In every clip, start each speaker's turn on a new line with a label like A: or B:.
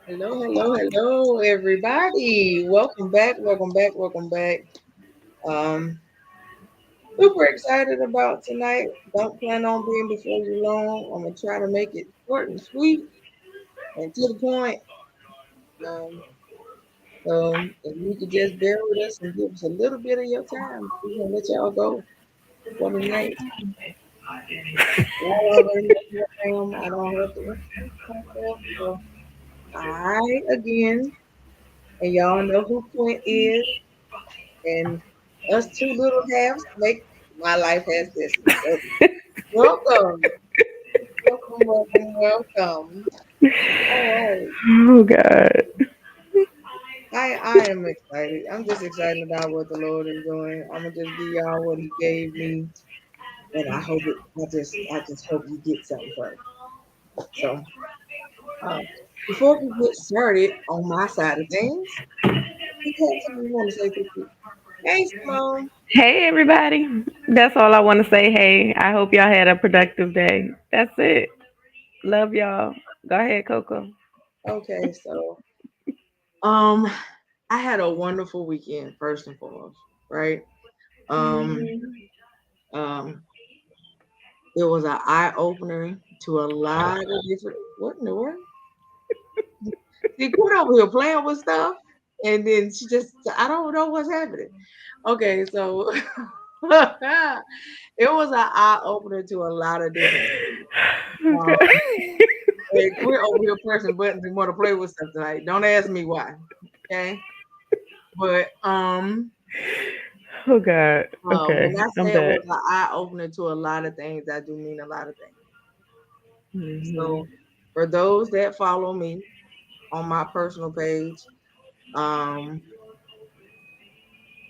A: Hello, everybody. Welcome back. Um, Super excited about tonight. Don't plan on being before you long. I'm gonna try to make it short and sweet and to the point. Um, if you could just bear with us and give us a little bit of your time, we're gonna let y'all go for the night. Y'all already know who I am. I don't have to introduce myself. So I again, and y'all know who Quint is. And us two little halves make my life has destiny. So welcome, welcome. All right.
B: Oh God.
A: I am excited. I'm just excited about what the Lord is doing. I'm gonna just give y'all what He gave me, and I hope it. I just hope you get something from it. So, um, before we get started on my side of things, you have something you want to say to people. Hey, Simone.
B: Hey everybody. That's all I want to say. Hey, I hope y'all had a productive day. That's it. Love y'all. Go ahead, Coco.
A: Okay, so um, I had a wonderful weekend. First and foremost, right? Um, um, it was an eye opener to a lot of different. What in the world? She quit over here playing with stuff, and then she just I don't know what's happening. Okay, so it was an eye opener to a lot of different things. Um,
B: Okay.
A: and quit over here pressing buttons and want to play with stuff tonight. Don't ask me why. Okay, but
B: Oh God.
A: when
B: Okay.
A: I
B: I'm
A: say it
B: back.
A: was an eye opener to a lot of things, I do mean a lot of things.
B: Hmm.
A: So for those that follow me on my personal page, um,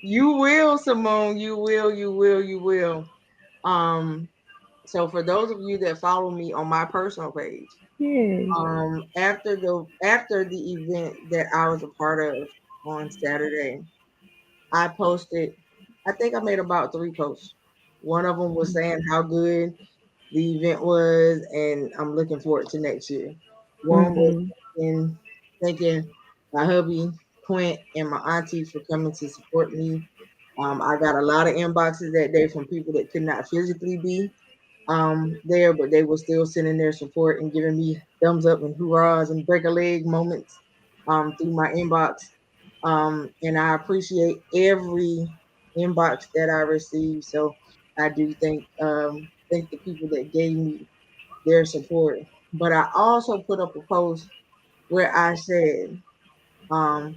A: you will, Simone, you will. Um, so for those of you that follow me on my personal page,
B: Yay.
A: after the event that I was a part of on Saturday, I posted. I think I made about three posts. One of them was saying how good the event was, and I'm looking forward to next year. One was
B: Hmm.
A: in thanking my hubby Quint and my auntie for coming to support me. I got a lot of inboxes that day from people that could not physically be there, but they were still sending their support and giving me thumbs up and hoorahs and break a leg moments through my inbox. And I appreciate every inbox that I received. So I do thank the people that gave me their support. But I also put up a post where I said, um,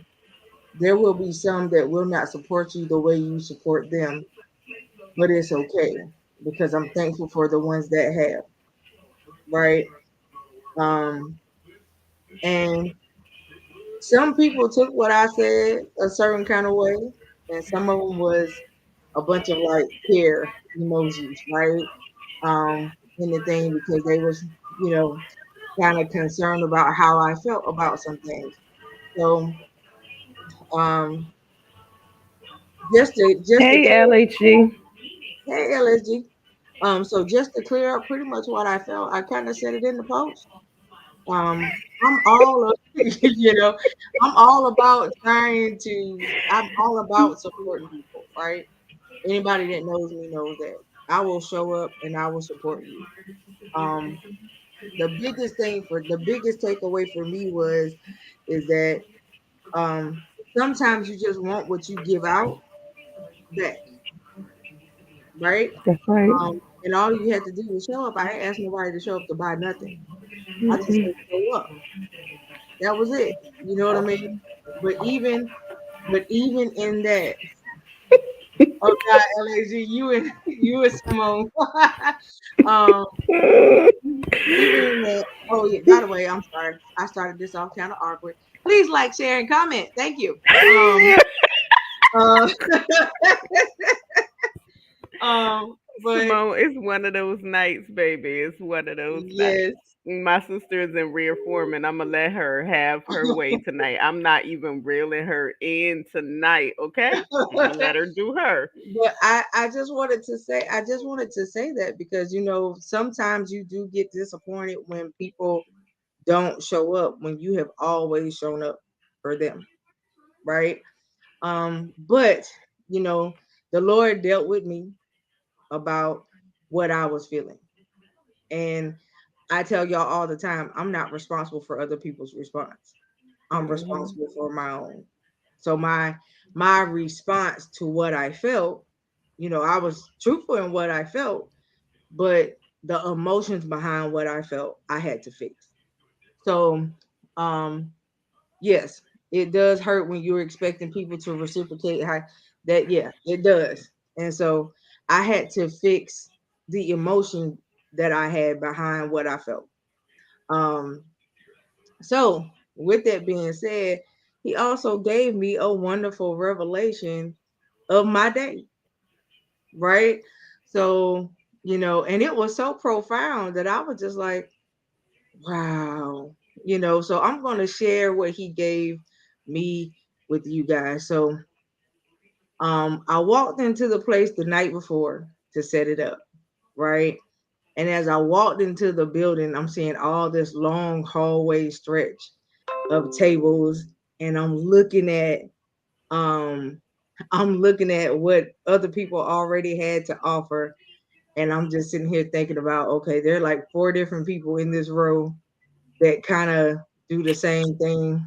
A: there will be some that will not support you the way you support them, but it's okay because I'm thankful for the ones that have, right? Um, and some people took what I said a certain kind of way, and some of them was a bunch of like care emojis, right? In the thing because they was, you know, kind of concerned about how I felt about some things. So, um, just to
B: Hey
A: clear,
B: LHG.
A: hey LSG. So just to clear up pretty much what I felt, I kind of said it in the post. I'm all you know, I'm all about I'm all about supporting people, right? Anybody that knows me knows that I will show up and I will support you. Um, the biggest takeaway for me is that um sometimes you just want what you give out back, right?
B: That's right.
A: And all you had to do was show up. I ain't asked nobody to show up to buy nothing. I just
B: Mm-mm.
A: said show up. That was it. You know what I mean? But even in that, oh God, LAG, you and Simone. um, even in that. Oh yeah. By the way, I'm sorry. I started this off kind of awkward. Please like, share, and comment. Thank you. Uh, but
B: Simone, it's one of those nights, baby. It's one of those nights.
A: yes.
B: My sister is in rare form, and I'm gonna let her have her way tonight. I'm not even reeling her in tonight, okay? I'm gonna let her do her.
A: But I just wanted to say that because sometimes you do get disappointed when people don't show up when you have always shown up for them, right? But you know, the Lord dealt with me about what I was feeling. And I tell y'all all the time, I'm not responsible for other people's response. I'm
B: Mhm.
A: responsible for my own. So my response to what I felt, you know, I was truthful in what I felt, but the emotions behind what I felt, I had to fix. So, um, yes, it does hurt when you're expecting people to reciprocate how that, yeah, it does. And so I had to fix the emotion that I had behind what I felt. Um, so with that being said, he also gave me a wonderful revelation of my day, right? So, you know, and it was so profound that I was just like, wow, you know, so I'm going to share what he gave me with you guys. So, I walked into the place the night before to set it up, right? And as I walked into the building, I'm seeing all this long hallway stretch of tables, and um I'm looking at what other people already had to offer, and I'm just sitting here thinking about, okay, there are like four different people in this row that kind of do the same thing.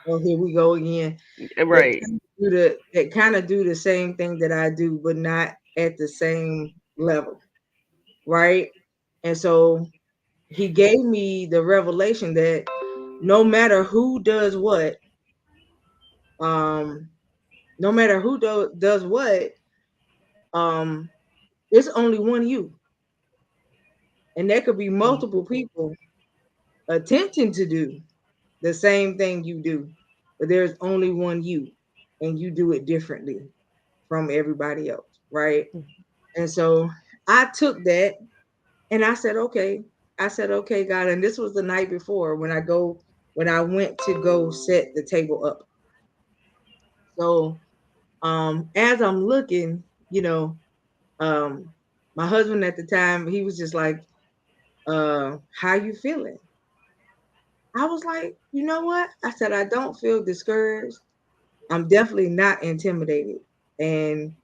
A: Oh, here we go again.
B: Right.
A: That kind of do the same thing that I do, but not at the same level, right? And so he gave me the revelation that no matter who does what, um, no matter who does what, um, it's only one you, and there could be
B: Mm.
A: multiple people attempting to do the same thing you do, but there's only one you, and you do it differently from everybody else, right? And so I took that and I said, okay. I said, okay, God. And this was the night before when I went to go set the table up. So as I'm looking, you know, um, my husband at the time, he was just like, how you feeling? I was like, you know what? I said, I don't feel discouraged. I'm definitely not intimidated. And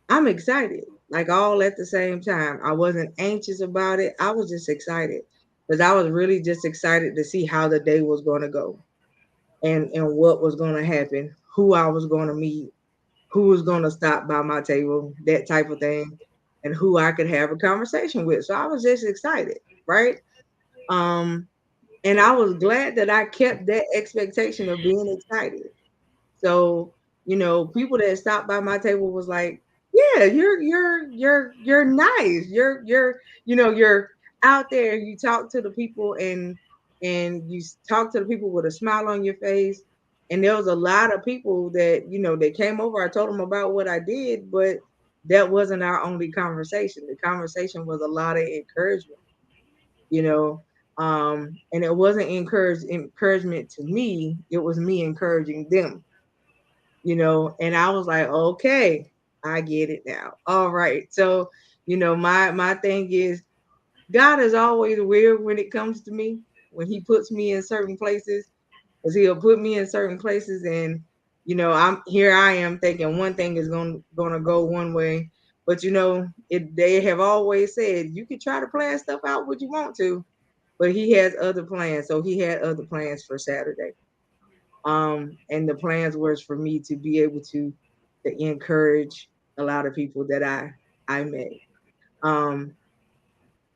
A: I'm excited, like all at the same time. I wasn't anxious about it. I was just excited because I was really just excited to see how the day was going to go and what was going to happen, who I was going to meet, who was going to stop by my table, that type of thing, and who I could have a conversation with. So I was just excited, right? Um, and I was glad that I kept that expectation of being excited. So, you know, people that stopped by my table was like, "Yeah, you're nice. You're out there. You talk to the people and talk to the people with a smile on your face." And there was a lot of people that that came over. I told them about what I did, but that wasn't our only conversation. The conversation was a lot of encouragement, you know. And it wasn't encouragement to me. It was me encouraging them, and I was like, okay, I get it now. All right. So, my thing is God is always weird when it comes to me, when he puts me in certain places, because he'll put me in certain places and I am thinking one thing is gonna go one way. But they have always said you can try to plan stuff out what you want to, but he has other plans. So he had other plans for Saturday. And the plans was for me to be able to encourage a lot of people that I met. Um,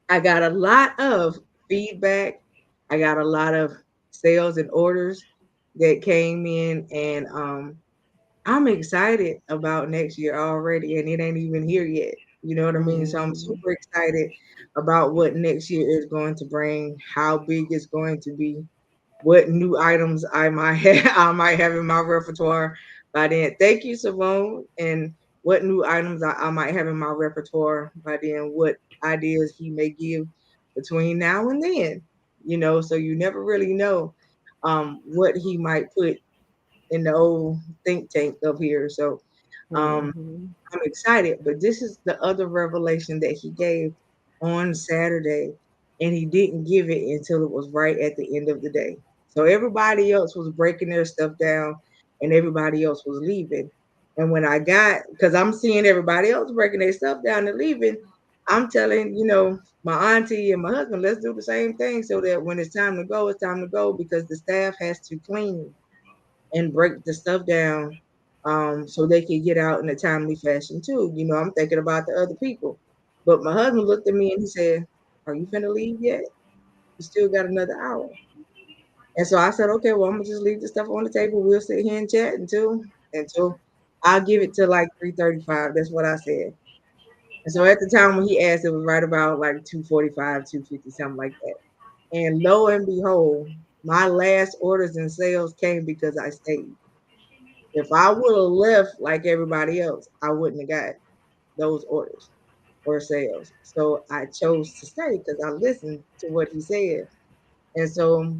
A: I got a lot of feedback. I got a lot of sales and orders that came in, and I'm excited about next year already, and it ain't even here yet. You know what I mean? So I'm
B: Mhm.
A: super excited about what next year is going to bring, how big it's going to be, what new items I might have I might have in my repertoire by then. Thank you, Simone. And what new items I might have in my repertoire by then, what ideas he may give between now and then. So you never really know what he might put in the old think tank up here. So um
B: Mhm.
A: I'm excited, but this is the other revelation that he gave on Saturday. and he didn't give it until it was right at the end of the day. So everybody else was breaking their stuff down and everybody else was leaving. And when I got, because I'm seeing everybody else breaking their stuff down and leaving, I'm telling, my auntie and my husband, let's do the same thing so that when it's time to go, it's time to go, because the staff has to clean and break the stuff down, so they can get out in a timely fashion too. I'm thinking about the other people. But my husband looked at me and he said, "Are you finna leave yet? You still got another hour." And so I said, "Okay, well, I'm gonna just leave the stuff on the table. We'll sit here and chat until I'll give it to like 3:35." That's what I said. And so at the time when he asked, it was right about like 2:45, 2:50, something like that. And lo and behold, my last orders and sales came because I stayed. If I would have left like everybody else, I wouldn't have got those orders or sales. So I chose to stay because I listened to what he said. And so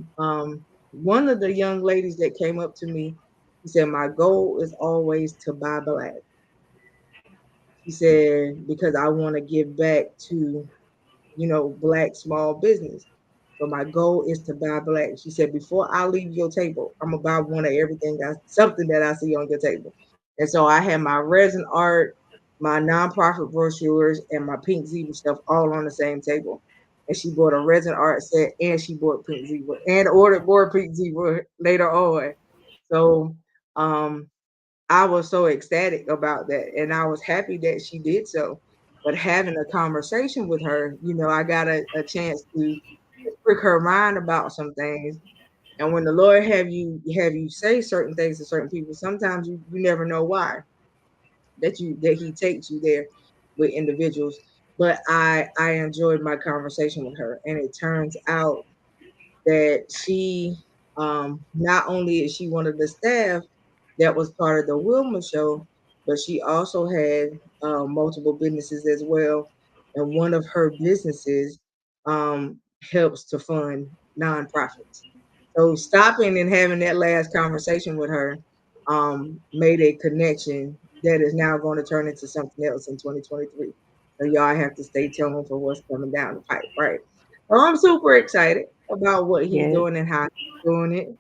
A: one of the young ladies that came up to me, he said, "My goal is always to buy black." He said, "Because I want to give back to, black small business. So my goal is to buy black." She said, "Before I leave your table, I'm gonna buy one of everything something that I see on your table." And so I had my resin art, my nonprofit brochures, and my pink zebra stuff all on the same table. And she bought a resin art set, and she bought pink zebra, and ordered more pink zebra later on. So um, I was so ecstatic about that, and I was happy that she did so. But having a conversation with her, I got a chance to prick her mind about some things. And when the Lord have you say certain things to certain people, sometimes you never know why that He takes you there with individuals. But I enjoyed my conversation with her, and it turns out that she, not only is she one of the staff that was part of the Wilma show, but she also had multiple businesses as well. And one of her businesses um, helps to fund nonprofits. So stopping and having that last conversation with her made a connection that is now going to turn into something else in 2023. So y'all have to stay tuned for what's coming down the pipe, right? So I'm super excited about what he's
B: Yes.
A: doing and how he's doing it.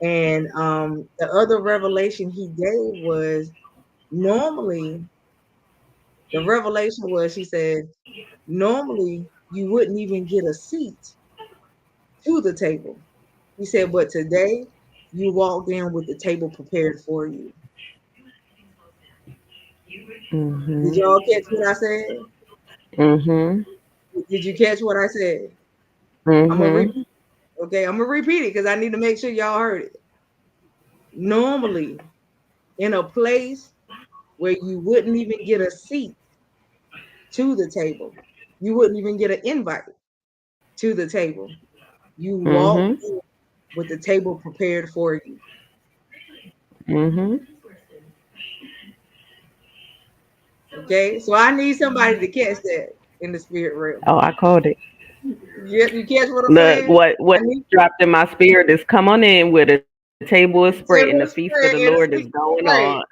A: And the other revelation he gave was, normally, the revelation was, he said, normally you wouldn't even get a seat to the table. He said, but today you walked in with the table prepared for you. Did
B: Mhm.
A: y'all catch what I said?
B: Mhm.
A: Did you catch what I said? I'm gonna
B: Mhm.
A: repeat. Okay, I'm gonna repeat it because I need to make sure y'all heard it. Normally, in a place where you wouldn't even get a seat to the table, you wouldn't even get an invite to the table. You walk
B: Mhm.
A: in with the table prepared for you.
B: Mhm.
A: Okay, so I need somebody to catch that in the spirit realm.
B: Oh, I called it.
A: You catch what I'm
B: Look,
A: saying?
B: what
A: I need
B: dropped in my spirit is come on in where the table is spread and the
A: table
B: feast of the
A: spread
B: Lord
A: and
B: is
A: the
B: going
A: seat.
B: on.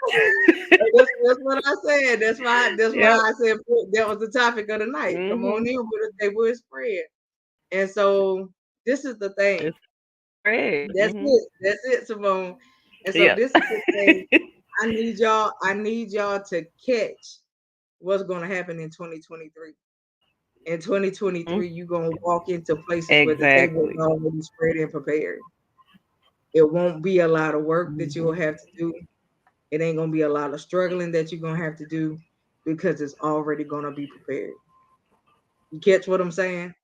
A: Right. That's what I said. That's why
B: Yep.
A: I said that was the topic of the night. Come on
B: Mhm.
A: in with a table is spread. And so this is the thing.
B: It's spread.
A: That's
B: Mhm.
A: it. That's it, Simone. And so
B: Yep.
A: this is the thing. I need y'all to catch what's gonna happen in 2023. In
B: Mhm.
A: 2023, you're gonna walk into places where the table
B: Exactly.
A: is already spread and prepared. It won't be a lot of work that you'll
B: Mhm.
A: have to do. It ain't gonna be a lot of struggling that you're gonna have to do because it's already gonna be prepared. You catch what I'm saying?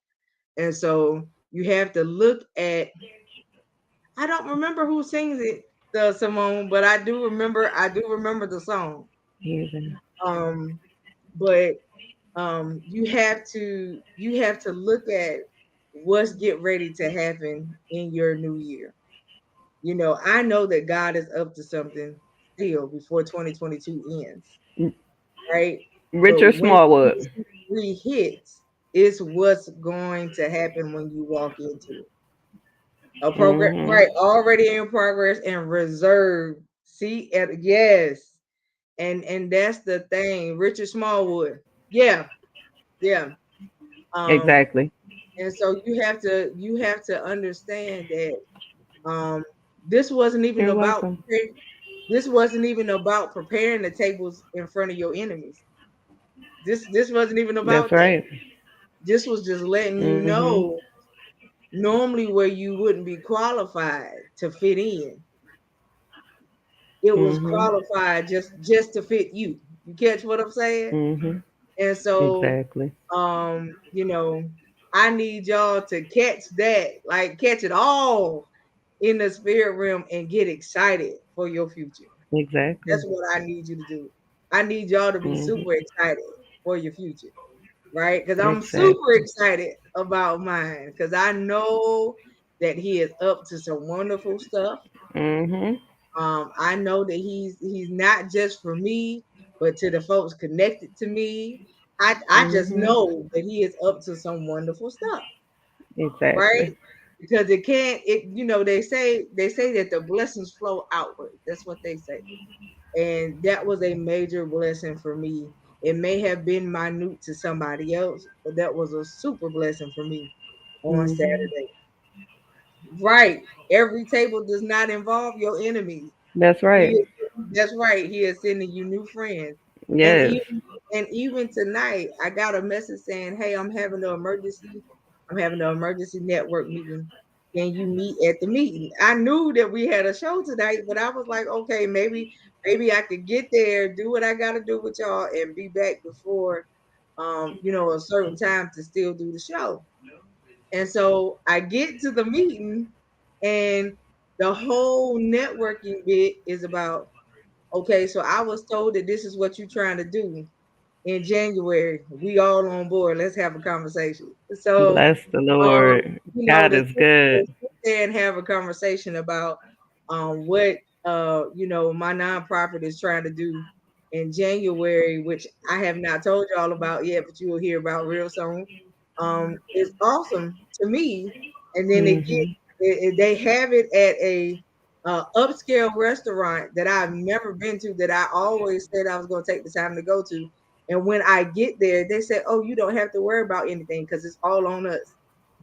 A: And so you have to look at, I don't remember who sings it, the Simone, but I do remember the song.
B: Even.
A: Um, but you have to look at what's get ready to happen in your new year. I know that God is up to something still before 2022 ends, right? But
B: Richard
A: when
B: Smallwood.
A: 2023 hits, it's what's going to happen when you walk into it. A program,
B: Mhm.
A: right? Already in progress and reserved. See, yes, and that's the thing. Richard Smallwood, yeah, yeah. Um,
B: Exactly.
A: And so you have to understand that um this wasn't even
B: You're
A: about
B: welcome.
A: this wasn't even about preparing the tables in front of your enemies. This wasn't even
B: That's
A: about that.
B: right.
A: This was just letting you
B: Mhm.
A: know normally where you wouldn't be qualified to fit in. It was
B: Mhm.
A: qualified just to fit you. You catch what I'm saying?
B: Mhm.
A: And so
B: Exactly.
A: you know, I need y'all to catch that, like catch it all in the spirit realm and get excited for your future.
B: Exactly.
A: That's what I need you to do. I need y'all to be
B: Mhm.
A: super excited for your future, right? Because I'm super
B: Exactly.
A: excited about mine because I know that he is up to some wonderful stuff.
B: Mhm.
A: I know that he's not just for me, but to the folks connected to me. I just
B: Mhm.
A: know that he is up to some wonderful stuff, right?
B: Exactly.
A: Because it can't. It they say that the blessings flow outward. That's what they say, and that was a major blessing for me. It may have been minute to somebody else, but that was a super blessing for me on
B: Mhm.
A: Saturday. Right. Every table does not involve your enemies.
B: That's
A: He
B: right.
A: is, that's right. He is sending you new friends. And
B: Yes.
A: even tonight, I got a message saying, "Hey, I'm having an emergency. I'm having an emergency network meeting. Can you meet at the meeting?" I knew that we had a show tonight, but I was like, okay, maybe I could get there, do what I got to do with y'all, and be back before a certain time to still do the show. And so I get to the meeting, and the whole networking bit is about, okay, so I was told that this is what you're trying to do in January. We all on board. Let's have a conversation. So,
B: Bless the Lord. God
A: to
B: is good.
A: sit there and have a conversation about what my nonprofit is trying to do in January, which I have not told y'all about yet, but you will hear about real soon. Is awesome to me. And then
B: Mhm.
A: they have it at a upscale restaurant that I've never been to, that I always said I was going to take the time to go to. And when I get there, they said, "Oh, you don't have to worry about anything because it's all on us."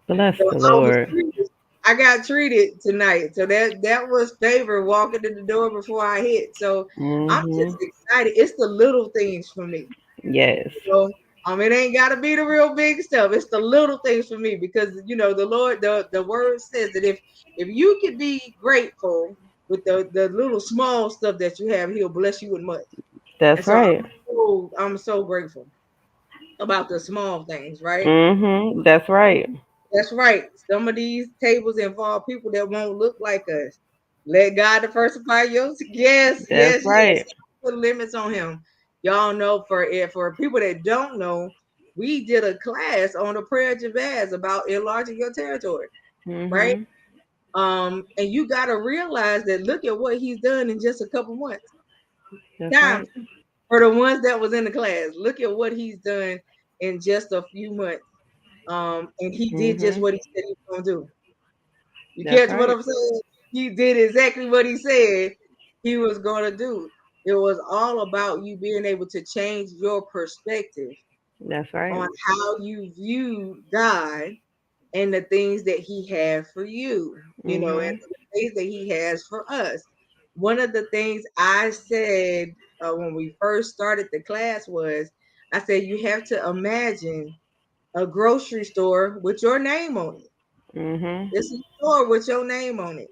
B: Bless
A: So
B: the
A: I was
B: Lord.
A: treated. I got treated tonight. So that was favor walking in the door before I hit. So I'm just
B: Mhm.
A: excited. It's the little things for me.
B: Yes.
A: So it ain't gotta be the real big stuff. It's the little things for me because the Lord, the word says that if you can be grateful with the little small stuff that you have, he'll bless you with much. And
B: That's
A: so
B: right.
A: I'm so grateful about the small things, right?
B: Mhm. That's right.
A: That's right. Some of these tables involve people that won't look like us. Let God diversify yours. Yes,
B: That's
A: yes, yes.
B: right.
A: Put limits on him. Y'all know, for people that don't know, we did a class on the prayer of Jabez about enlarging your territory, right?
B: Mhm.
A: And you got to realize that look at what he's done in just a couple months.
B: That's
A: Time
B: right.
A: for the ones that was in the class. Look at what he's done in just a few months. And he did just
B: Mhm.
A: what he said he was gonna do. You
B: That's
A: catch what
B: right.
A: I'm saying? He did exactly what he said he was going to do. It was all about you being able to change your perspective
B: That's right.
A: on how you view God and the things that he has for you, and
B: Mhm.
A: the things that he has for us. One of the things I said when we first started the class was, I said, you have to imagine a grocery store with your name on it.
B: Mhm.
A: It's a store with your name on it.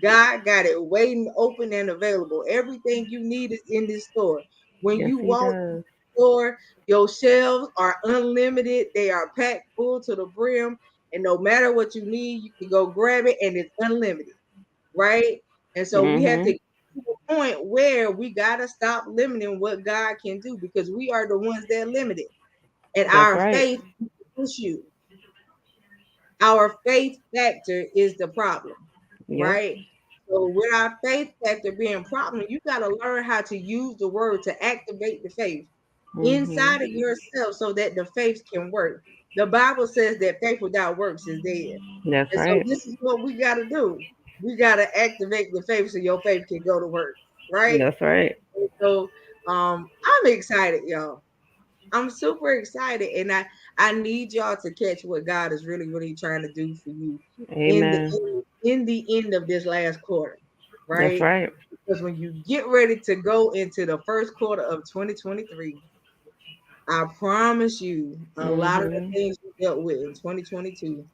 A: God got it waiting, open, and available. Everything you need is in this store. When
B: Yes,
A: you
B: He
A: walk in
B: does.
A: the store, your shelves are unlimited. They are packed full to the brim. And no matter what you need, you can go grab it and it's unlimited, right? And so we have to
B: Mhm.
A: get to a point where we got to stop limiting what God can do because we are the ones that limit it. And
B: That's
A: our
B: right.
A: faith issue, our faith factor is the problem,
B: Yep.
A: right? So with our faith factor being a problem, you got to learn how to use the word to activate the faith
B: Mhm.
A: inside of yourself so that the faith can work. The Bible says that faith without works is dead.
B: That's
A: And so
B: right.
A: this is what we got to do. We got to activate the faith so your faith can go to work, right?
B: That's right.
A: And so I'm excited, y'all. I'm super excited, and I need y'all to catch what God is really really trying to do for you in the
B: Amen.
A: in the end of this last quarter,
B: That's
A: right?
B: right.
A: Because when you get ready to go into the first quarter of 2023, I promise you, a lot of the
B: Mm-hmm.
A: things you dealt with in 2022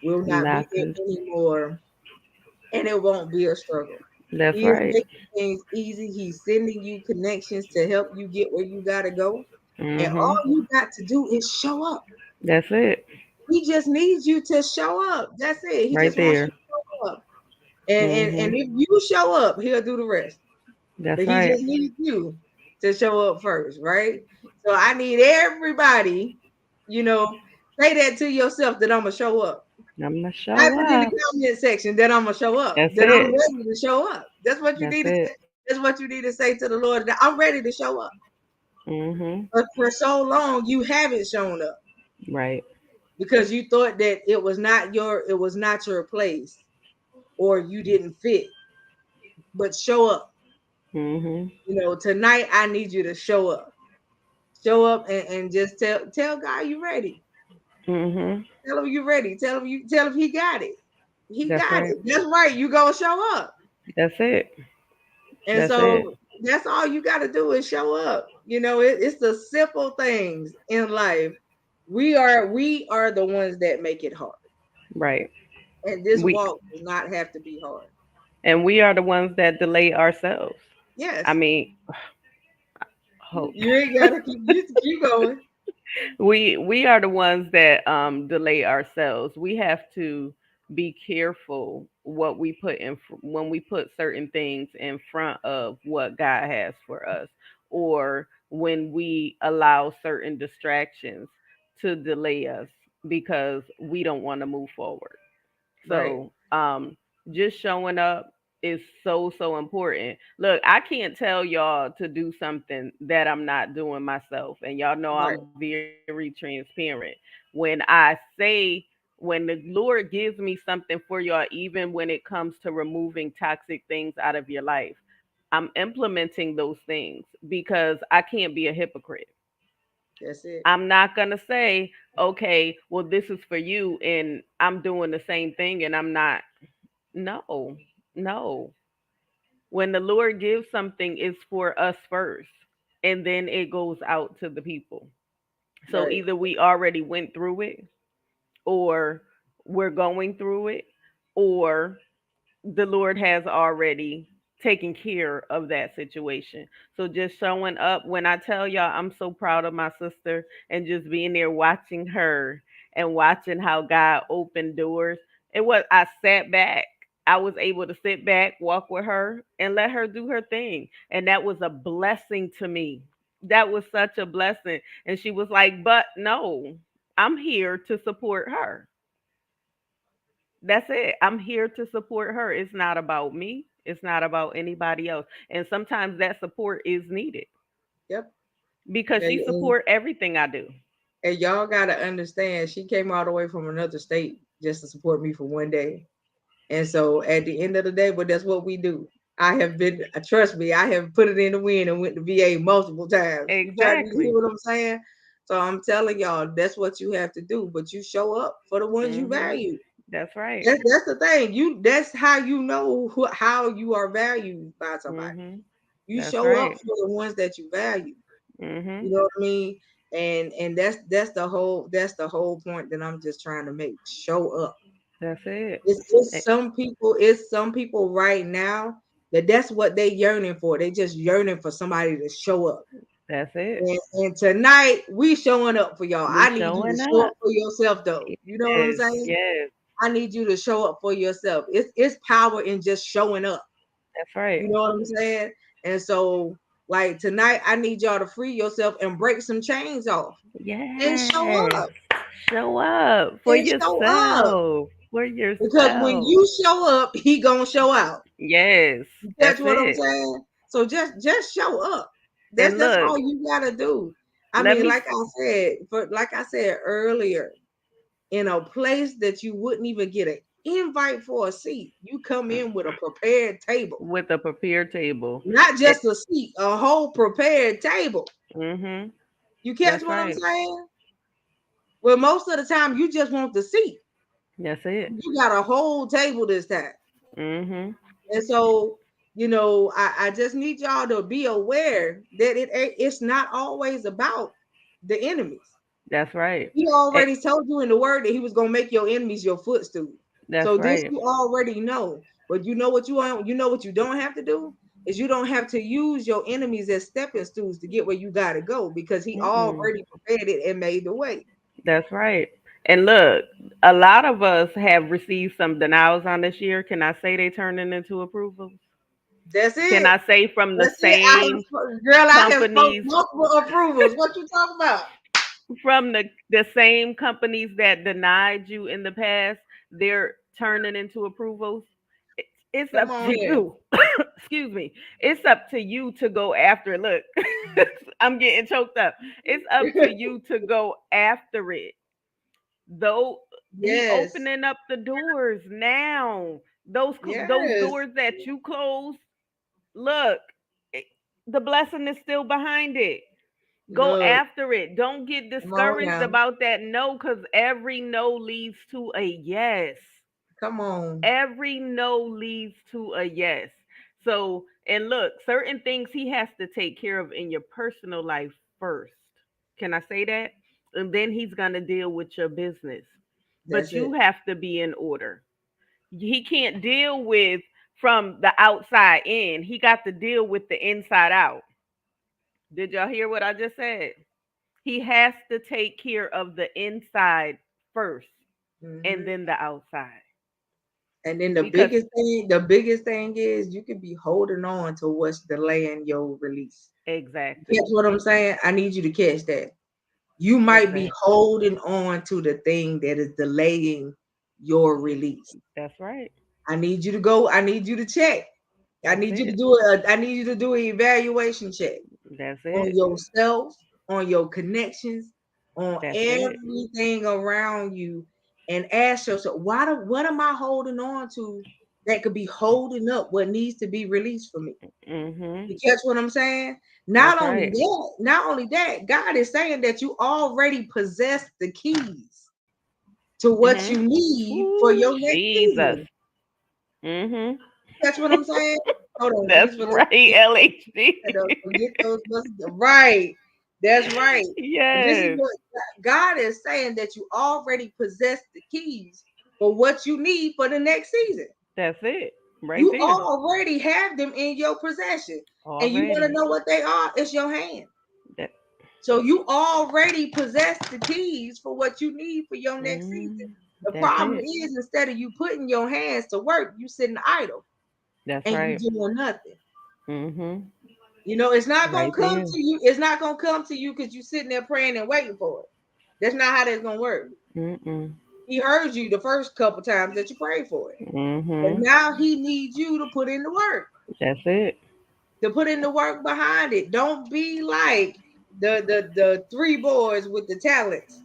A: will not be
B: Not
A: there
B: to,
A: anymore, and it won't be a struggle.
B: that's
A: He is
B: right.
A: making things easy. He's sending you connections to help you get where you got to go. And all
B: Mm-hmm.
A: you got to do is show up.
B: That's it.
A: He just needs you to show up. That's it. He
B: Right
A: just wants
B: there.
A: you to show up. And
B: Mm-hmm.
A: if you show up, he'll do the rest.
B: That's
A: But he
B: right.
A: just needs you to show up first, right? So I need everybody, you know, say that to yourself that I'm gonna show up.
B: I'm gonna
A: Type
B: show
A: it in the
B: up.
A: comment section that I'm gonna show up,
B: That's
A: that I'm
B: it.
A: ready to show up. That's what you
B: That's
A: need to say.
B: it.
A: That's what you need to say to the Lord. That I'm ready to show up.
B: Mm-hmm.
A: But for so long you haven't shown up
B: Right.
A: because you thought that it was not your place or you didn't fit. But show up.
B: Mm-hmm.
A: Tonight I need you to show up. Show up and just tell God you ready.
B: Mm-hmm.
A: Tell him you ready. Tell him he got it. He
B: That's
A: got
B: right.
A: it. That's right. You gonna show up.
B: That's it.
A: And
B: That's it.
A: so that's all you got to do is show up. It's the simple things in life. We are the ones that make it hard.
B: Right.
A: And this
B: We
A: walk does not have to be hard.
B: and we are the ones that delay ourselves. I
A: Yes.
B: mean, hope.
A: You ain't gotta keep going.
B: We are the ones that delay ourselves. We have to be careful what we put when we put certain things in front of what God has for us, or when we allow certain distractions to delay us because we don't want to move forward.
A: Right.
B: So, just showing up is so important. Look, I can't tell y'all to do something that I'm not doing myself, and y'all know
A: Right.
B: I'm very transparent. When I say when the Lord gives me something for y'all, even when it comes to removing toxic things out of your life, I'm implementing those things because I can't be a hypocrite.
A: That's it.
B: I'm not going to say, okay, well, this is for you, and I'm doing the same thing, and I'm not. No, no. When the Lord gives something, it's for us first, and then it goes out to the people. So
A: Right.
B: either we already went through it, or we're going through it, or the Lord has already taken care of that situation. So just showing up, when I tell y'all I'm so proud of my sister and just being there watching her and watching how God opened doors. It was I sat back. I was able to sit back, walk with her, and let her do her thing. And that was a blessing to me. That was such a blessing. And she was like, "But no, I'm here to support her." That's it. I'm here to support her. It's not about me. It's not about anybody else. And sometimes that support is needed
A: Yep.
B: because
A: And,
B: she
A: and,
B: support everything I do.
A: and y'all gotta understand, she came all the way from another state just to support me for one day. And so at the end of the day, but that's what we do. I have been, trust me, I have put it in the wind and went to VA multiple times. You hear
B: Exactly.
A: what I'm saying? So I'm telling y'all, that's what you have to do. But you show up for the ones you
B: Mhm.
A: value.
B: That's right.
A: That's the thing. That's how you know how you are valued by somebody.
B: Mhm.
A: You
B: That's
A: show up
B: right.
A: for the ones that you value. You
B: Mhm.
A: know what I mean? And that's the whole point that I'm just trying to make. Show up.
B: That's it.
A: It's
B: Eh,
A: some people right now that's what they yearning for. They just yearning for somebody to show up.
B: That's it.
A: And tonight we showing up for y'all.
B: We
A: I need you to
B: showing
A: show up
B: up.
A: for yourself though. You know what I'm
B: Yes.
A: saying?
B: Yes.
A: I need you to show up for yourself. It's power in just showing up.
B: That's right.
A: You know what I'm saying? And so like tonight I need y'all to free yourself and break some chains off and show
B: Yes.
A: up
B: Show up for
A: and show up.
B: yourself. For
A: Because when
B: yourself.
A: you show up, he gonna show out.
B: Yes.
A: You catch
B: That's
A: what I'm
B: it.
A: saying? So just show up. That's
B: And
A: that's
B: look,
A: all you gotta do. I
B: let
A: mean,
B: me
A: like I said earlier, in a place that you wouldn't even get an invite for a seat, you come in with a prepared table,
B: with a prepared table.
A: not
B: It,
A: just a seat, a whole prepared table.
B: mhm.
A: You catch
B: That's
A: what I'm
B: right.
A: saying? Well, most of the time you just want the seat.
B: That's it.
A: You got a whole table this time.
B: Mm-hmm.
A: And so, I just need y'all to be aware that it's not always about the enemies.
B: That's right.
A: He
B: Eh,
A: already told you in the word that he was gonna make your enemies your footstool.
B: That's
A: So this
B: right.
A: you already know. But you know what you know what you don't have to do is you don't have to use your enemies as stepping stools to get where you gotta go because he
B: Mm-mm.
A: already prepared it and made the way.
B: That's right. And look, a lot of us have received some denials on this year. Can I say they turning into approvals?
A: That's
B: Can
A: it.
B: I say from the
A: That's it.
B: same
A: I have spoke
B: companies,
A: multiple approvals. What you talking about?
B: from the same companies that denied you in the past, they're turning into approvals? It- It's
A: Come
B: up
A: on
B: to
A: here.
B: you. Excuse me. It's up to you to go after it. Look, I'm getting choked up. It's up to you to go after it. Though he
A: Yes.
B: opening up the doors now. Those
A: Yes.
B: doors that you closed, look, it- the blessing is still behind it. Go
A: Look.
B: after it. Don't get
A: Come on
B: discouraged
A: now.
B: about that no, because every no leads to a yes.
A: Come on.
B: Every no leads to a yes. So, and look, certain things he has to take care of in your personal life first. Can I say that? And then he's going to deal with your business. But
A: That's
B: you
A: it.
B: have to be in order. He can't deal with from the outside in. He got to deal with the inside out. Did y'all hear what I just said? He has to take care of the inside first and
A: Hmm.
B: then the outside.
A: And then the
B: Because
A: biggest thing is you could be holding on to what's delaying your release. Catch
B: exactly.
A: what I'm saying? I need you to catch that. You might be
B: Exactly.
A: holding on to the thing that is delaying your release.
B: That's right.
A: I need you to go. I need you to check.
B: That's it.
A: I need you to do an evaluation check
B: That's
A: on
B: it.
A: yourself, on your connections, on
B: That's it.
A: everything around you, and ask yourself, what am I holding on to that could be holding up what needs to be released for me?
B: Mhm.
A: You catch what I'm saying?
B: That's right.
A: Not only that, God is saying that you already possess the keys to what
B: Mhm.
A: you need for
B: Ooh,
A: your next
B: Jesus.
A: season.
B: Mhm.
A: Catch what I'm saying? Hold on,
B: That's
A: these
B: right, LHD.
A: forget those buses. Right. That's right. But this is
B: Yes.
A: what God is saying that you already possess the keys for what you need for the next season.
B: That's it. Right
A: You
B: there.
A: already have them in your possession. And you want to
B: Already.
A: know what they are? It's your hand.
B: That.
A: So you already possess the keys for what you need for your next season. The
B: That's
A: problem
B: it.
A: is instead of you putting your hands to work, you sitting idle
B: That's
A: and you
B: right.
A: doing nothing.
B: Mhm.
A: It's not gonna
B: Right
A: come
B: there.
A: to you. It's not gonna come to you because you sitting there praying and waiting for it. That's not how that's gonna work.
B: Mm-mm.
A: He heard you the first couple times that you prayed for it, but
B: Mhm.
A: now he needs you to put in the work,
B: That's it.
A: to put in the work behind it. Don't be like the three boys with the talents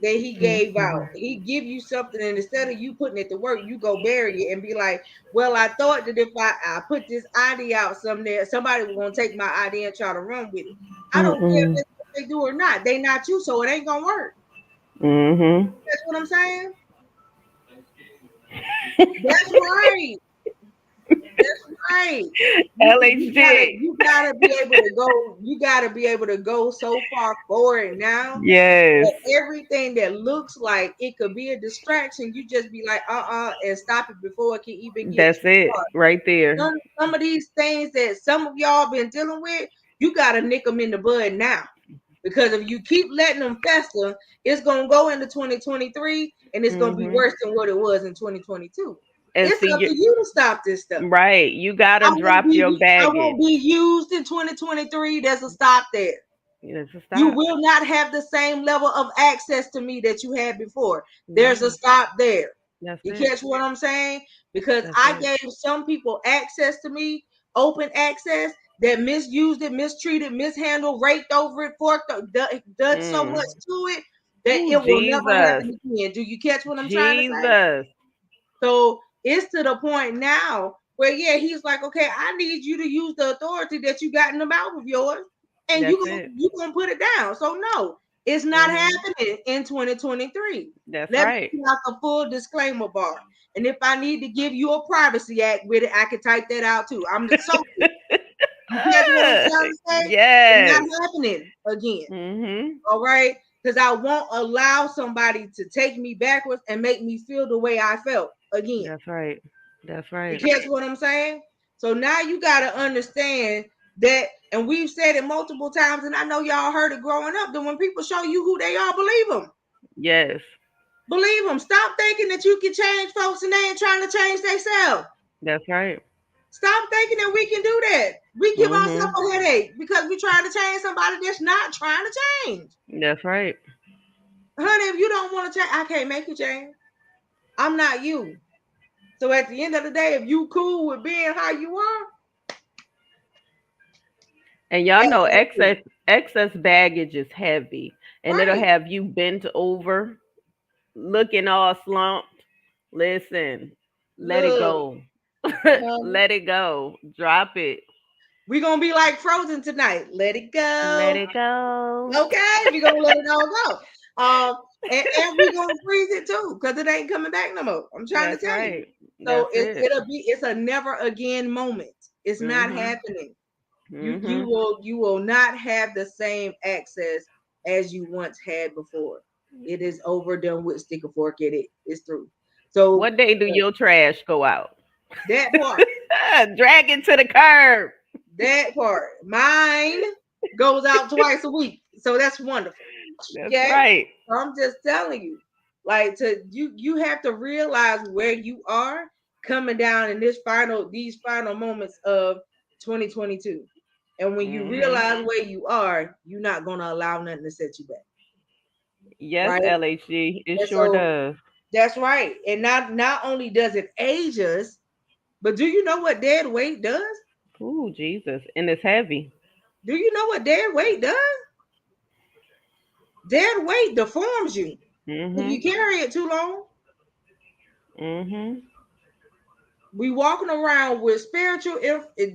A: that he gave out.
B: Mhm.
A: He give you something, and instead of you putting it to work, you go bury it and be like, "Well, I thought that if I put this idea out somewhere, somebody was gonna take my idea and try to run with it. I don't care if
B: Mm-mm.
A: that's what they do or not. They not you, so it ain't gonna work."
B: Mhm.
A: That's what I'm saying. That's right. That's right.
B: LHD.
A: You gotta be able to go. You gotta be able to go so far forward now
B: Yes.
A: that everything that looks like it could be a distraction, you just be like, and stop it before it can even get
B: That's
A: too
B: it.
A: far.
B: Right there.
A: Some of these things that some of y'all been dealing with, you gotta nick them in the bud now. Because if you keep letting them fester, it's gonna go into 2023 and it's gonna be
B: Mhm.
A: worse than what it was in 2022.
B: And
A: It's
B: see
A: up
B: you
A: to you to stop this stuff.
B: right. You gotta drop your
A: I won't
B: baggage.
A: be used in 2023. There's a stop there.
B: There's a
A: You
B: stop.
A: will not have the same level of access to me that you had before. There's a
B: No.
A: stop there.
B: That's
A: You
B: it.
A: catch what I'm saying? Because
B: That's
A: I
B: it.
A: gave some people access to me, open access, that misused it, mistreated, mishandled, raped over it, forked, done so much
B: Mm.
A: to it that
B: Ooh,
A: it will never
B: Jesus.
A: happen again. Do you catch what I'm trying to say?
B: Jesus.
A: So it's to the point now where, yeah, he's like, okay, I need you to use the authority that you got in the mouth of yours and
B: That's it.
A: you gonna put it down. So no, it's not
B: Hmm.
A: happening in 2023.
B: That's
A: Let me
B: right.
A: put out the full disclaimer bar. And if I need to give you a privacy act with it, I can type that out too. I'm just so you catch what I'm trying to say? It's not
B: Yes.
A: happening again.
B: Hmm.
A: All right. Because I won't allow somebody to take me backwards and make me feel the way I felt again.
B: That's right. That's
A: You
B: right.
A: catch what I'm saying? So now you got to understand that, and we've said it multiple times, and I know y'all heard it growing up, that when people show you who they are, believe them.
B: Yes.
A: Believe them. Stop thinking that you can change folks and they ain't trying to change themselves.
B: That's right.
A: Stop thinking that we can do that. We give ourselves
B: Hmm.
A: a headache because we're trying to change somebody that's not trying to change.
B: That's right.
A: Honey, if you don't want to change, I can't make you change. I'm not you. So at the end of the day, if you cool with being how you are,
B: And y'all
A: that's
B: know
A: it.
B: excess baggage is heavy, and it'll
A: Right.
B: have you bent over, looking all slumped. Listen, let it
A: Look,
B: go.
A: honey,
B: Let it go. Drop it.
A: we gonna be like Frozen tonight. Let it
B: Let
A: go.
B: it go.
A: Okay, we gonna let it all go. Um, and we gonna freeze it too, because it ain't coming back no more. I'm trying to
B: That's
A: tell you.
B: right.
A: So
B: That's it.
A: it's a never again moment. It's not
B: Mhm.
A: happening.
B: Mhm.
A: You will not have the same access as you once had before. It is over, done with, stick a fork in it. It's through. So
B: What day do your trash go out?
A: that part,
B: Drag it to the curb.
A: that part, mine goes out twice a week. So that's wonderful.
B: That's
A: Okay.
B: right.
A: I'm just telling you, like you have to realize where you are coming down in these final moments of 2022. And when you
B: Mhm.
A: realize where you are, you're not gonna allow nothing to set you back.
B: Yes,
A: Right.
B: LHG. It
A: And
B: sure
A: so
B: does.
A: that's right. And not only does it age us, but do you know what dead weight does?
B: Ooh, Jesus. And it's heavy.
A: Do you know what dead weight does? Dead weight deforms you. If you
B: Mhm.
A: carry it too long,
B: Mhm.
A: we walking around with spiritual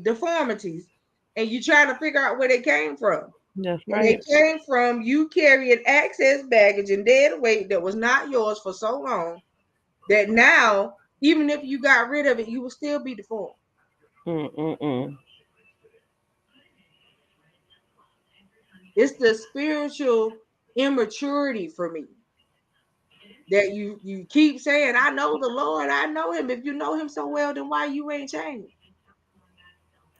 A: deformities, and you trying to figure out where they came from.
B: That's
A: And they
B: right.
A: came from you carrying excess baggage and dead weight that was not yours for so long that now, even if you got rid of it, you will still be deformed.
B: Mm-mm-mm.
A: It's the spiritual immaturity for me that you keep saying, I know the Lord, I know him. If you know him so well, then why you ain't changed?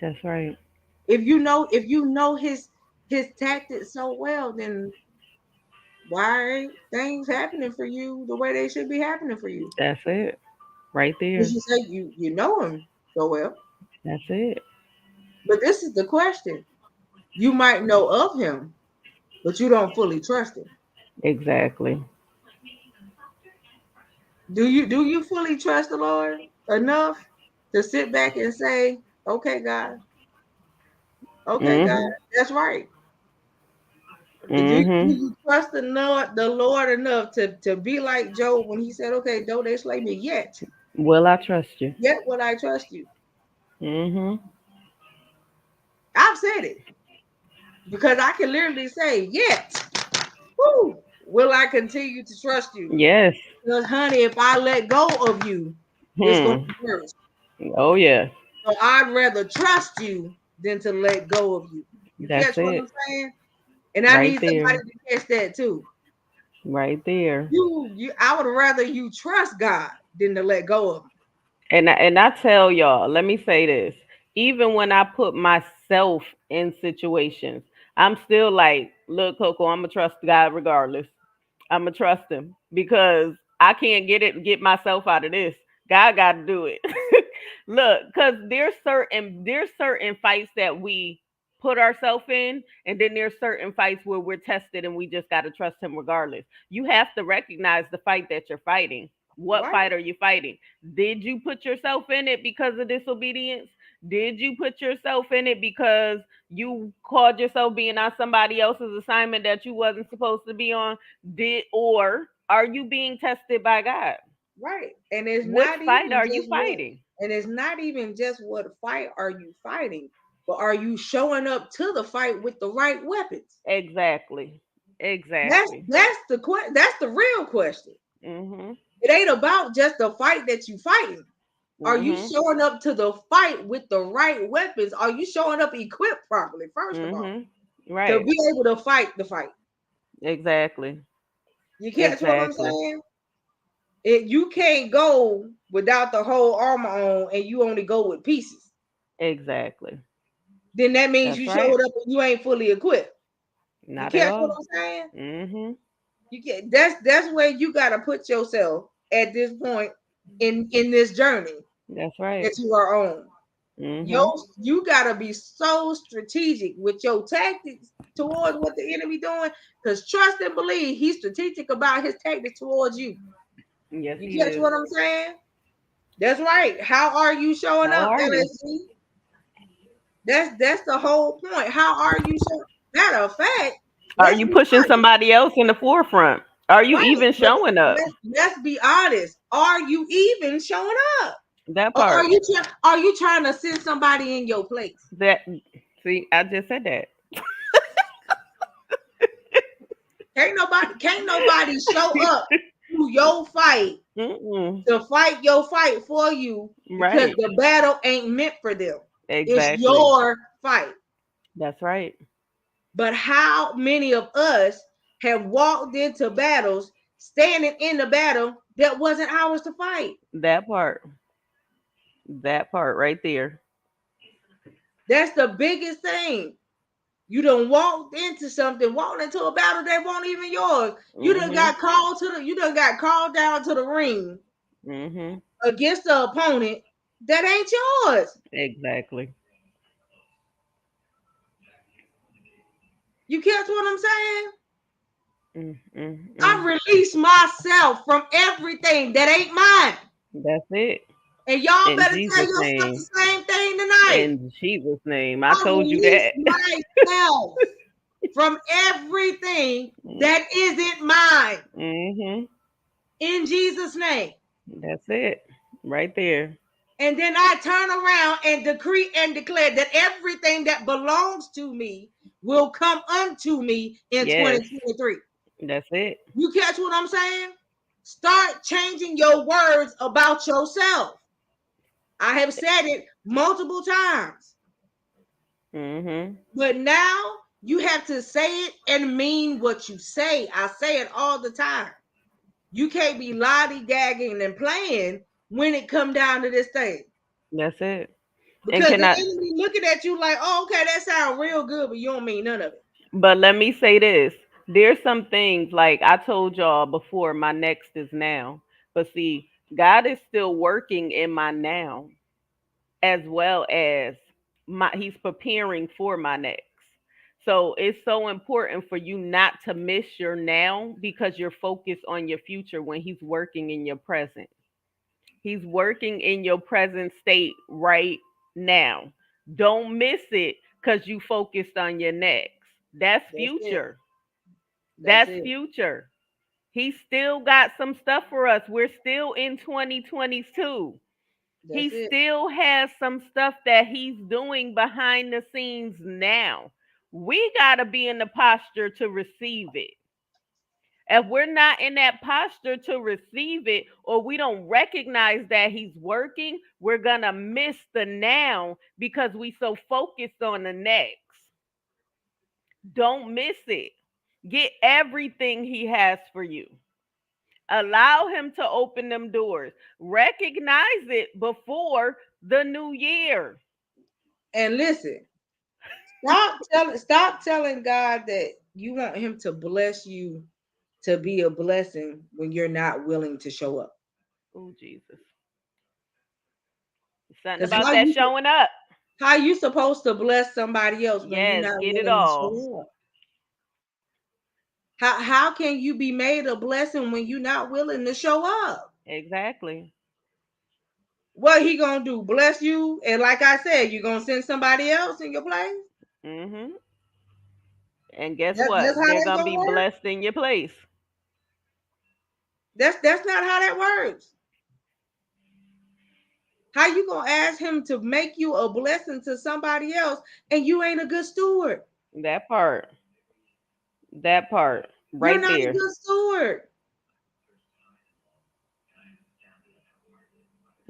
B: That's right.
A: If you know his tactics so well, then why ain't things happening for you the way they should be happening for you?
B: That's it. Right
A: Because
B: there.
A: you say you know him so well.
B: That's it.
A: But this is the question. You might know of him, but you don't fully trust him.
B: Exactly.
A: Do you fully trust the Lord enough to sit back and say, okay, God,
B: Mhm.
A: that's right. Do
B: Mhm.
A: you trust the Lord enough to be like Job when he said, okay, though they slay me,
B: Will I trust you?
A: yet will I trust you.
B: Mhm.
A: I've said it because I can literally say, yet, whoo, will I continue to trust you?
B: Yes.
A: Because, honey, if I let go of you, it's going to
B: Hmm.
A: be worse.
B: Oh yeah.
A: So I'd rather trust you than to let go of you. You
B: That's
A: catch what I'm
B: it.
A: saying? And I
B: Right
A: need somebody
B: there.
A: to catch that too.
B: Right there.
A: I would rather you trust God than to let go of him.
B: And I tell y'all, let me say this. Even when I put myself in situations, I'm still like, look, Coco, I'm gonna trust God regardless. I'm gonna trust him because I can't get myself out of this. God got to do it. Look, because there's certain fights that we put ourselves in, and then there's certain fights where we're tested and we just got to trust him regardless. You have to recognize the fight that you're fighting. What
A: Right,
B: fight are you fighting? Did you put yourself in it because of disobedience? Did you put yourself in it because you called yourself being on somebody else's assignment that you wasn't supposed to be on? Did or are you being tested by God?
A: right.
B: Which fight are you fighting?
A: And it's not even just what fight are you fighting. but are you showing up to the fight with the right weapons?
B: Exactly.
A: That's
B: Exactly.
A: that's the that's the real question.
B: Mhm.
A: It ain't about just the fight that you fighting. Are you
B: Mhm.
A: showing up to the fight with the right weapons? Are you showing up equipped properly? First of all,
B: Mhm.
A: to
B: Right.
A: be able to fight the fight.
B: Exactly.
A: You catch what I'm
B: Exactly.
A: saying? You can't go without the whole armor on, and you only go with pieces.
B: Exactly.
A: Then that means
B: That's
A: you
B: right.
A: showed up and you ain't fully equipped. You
B: Not at
A: catch what
B: all.
A: I'm saying?
B: Mhm.
A: You get that's where you gotta put yourself at this point in this journey
B: That's right.
A: that you are on.
B: Mhm.
A: You gotta be so strategic with your tactics towards what the enemy doing. Because trust and believe he's strategic about his tactics towards you.
B: Yes,
A: You
B: he
A: catch
B: is.
A: what I'm saying? That's right. How are you showing
B: How
A: up,
B: are you?
A: LSG? That's the whole point. How are you showing? Matter of fact,
B: Are
A: let's
B: you
A: be
B: pushing
A: honest.
B: somebody else in the forefront? Are you
A: Right.
B: even
A: But
B: showing up?
A: let's be honest. Are you even showing up?
B: That
A: Or
B: part.
A: are you trying to send somebody in your place?
B: That see, I just said that.
A: Can't nobody show up to your fight
B: Mm-mm.
A: to fight your fight for you because
B: Right.
A: the battle ain't meant for them. It's
B: Exactly.
A: your fight.
B: That's right.
A: But how many of us have walked into battles standing in the battle that wasn't ours to fight?
B: That part. That part right there.
A: That's the biggest thing. You done walked into something, walked into a battle that won't even yours.
B: Mhm.
A: You done got called down to the ring
B: Mhm.
A: against the opponent that ain't yours.
B: Exactly.
A: You catch what I'm saying?
B: Mm, mm, mm.
A: I release myself from everything that ain't mine.
B: That's it.
A: And y'all
B: In
A: better tell
B: Jesus'
A: yourself
B: name.
A: the same thing tonight.
B: In Jesus' name. I
A: I
B: told you
A: release
B: that.
A: myself from everything that isn't mine
B: Mhm.
A: in Jesus' name.
B: That's it. Right there.
A: And then I turn around and decree and declare that everything that belongs to me will come unto me in
B: Yes.
A: 2023.
B: That's it.
A: You catch what I'm saying? Start changing your words about yourself. I have said it multiple times,
B: Mhm.
A: but now you have to say it and mean what you say. I say it all the time. You can't be lollygagging and playing when it come down to this thing.
B: That's it. And
A: Because
B: can
A: the
B: I
A: enemy looking at you like, oh, okay, that sounds real good, but you don't mean none of it.
B: but let me say this. There's some things like I told y'all before my next is now. But see, God is still working in my now as well as my he's preparing for my next. So it's so important for you not to miss your now because you're focused on your future when he's working in your present. He's working in your present state right now. Don't miss it because you focused on your next. That's
A: That's it.
B: future.
A: That's
B: That's
A: it.
B: future. He still got some stuff for us. We're still in 2022. He
A: That's it.
B: still has some stuff that he's doing behind the scenes now. We got to be in the posture to receive it. If we're not in that posture to receive it, or we don't recognize that he's working, we're going to miss the now because we so focused on the next. Don't miss it. Get everything he has for you. Allow him to open them doors. Recognize it before the new year.
A: And listen, stop telling God that you want him to bless you to be a blessing when you're not willing to show up.
B: Oh, Jesus. Something
A: Because
B: about that showing up.
A: how you supposed to bless somebody else when you're
B: Yes,
A: not
B: get it
A: willing to
B: all.
A: show up? How can you be made a blessing when you're not willing to show up?
B: Exactly.
A: What he gonna do? Bless you? And like I said, you're gonna send somebody else in your place?
B: Hmm. And guess
A: That's
B: what?
A: how
B: They're
A: that's
B: going to
A: gonna
B: be
A: work?
B: blessed in your place.
A: That's not how that works. How you gonna ask him to make you a blessing to somebody else and you ain't a good steward?
B: That part. That part.
A: You're
B: Right
A: not a
B: there.
A: good steward.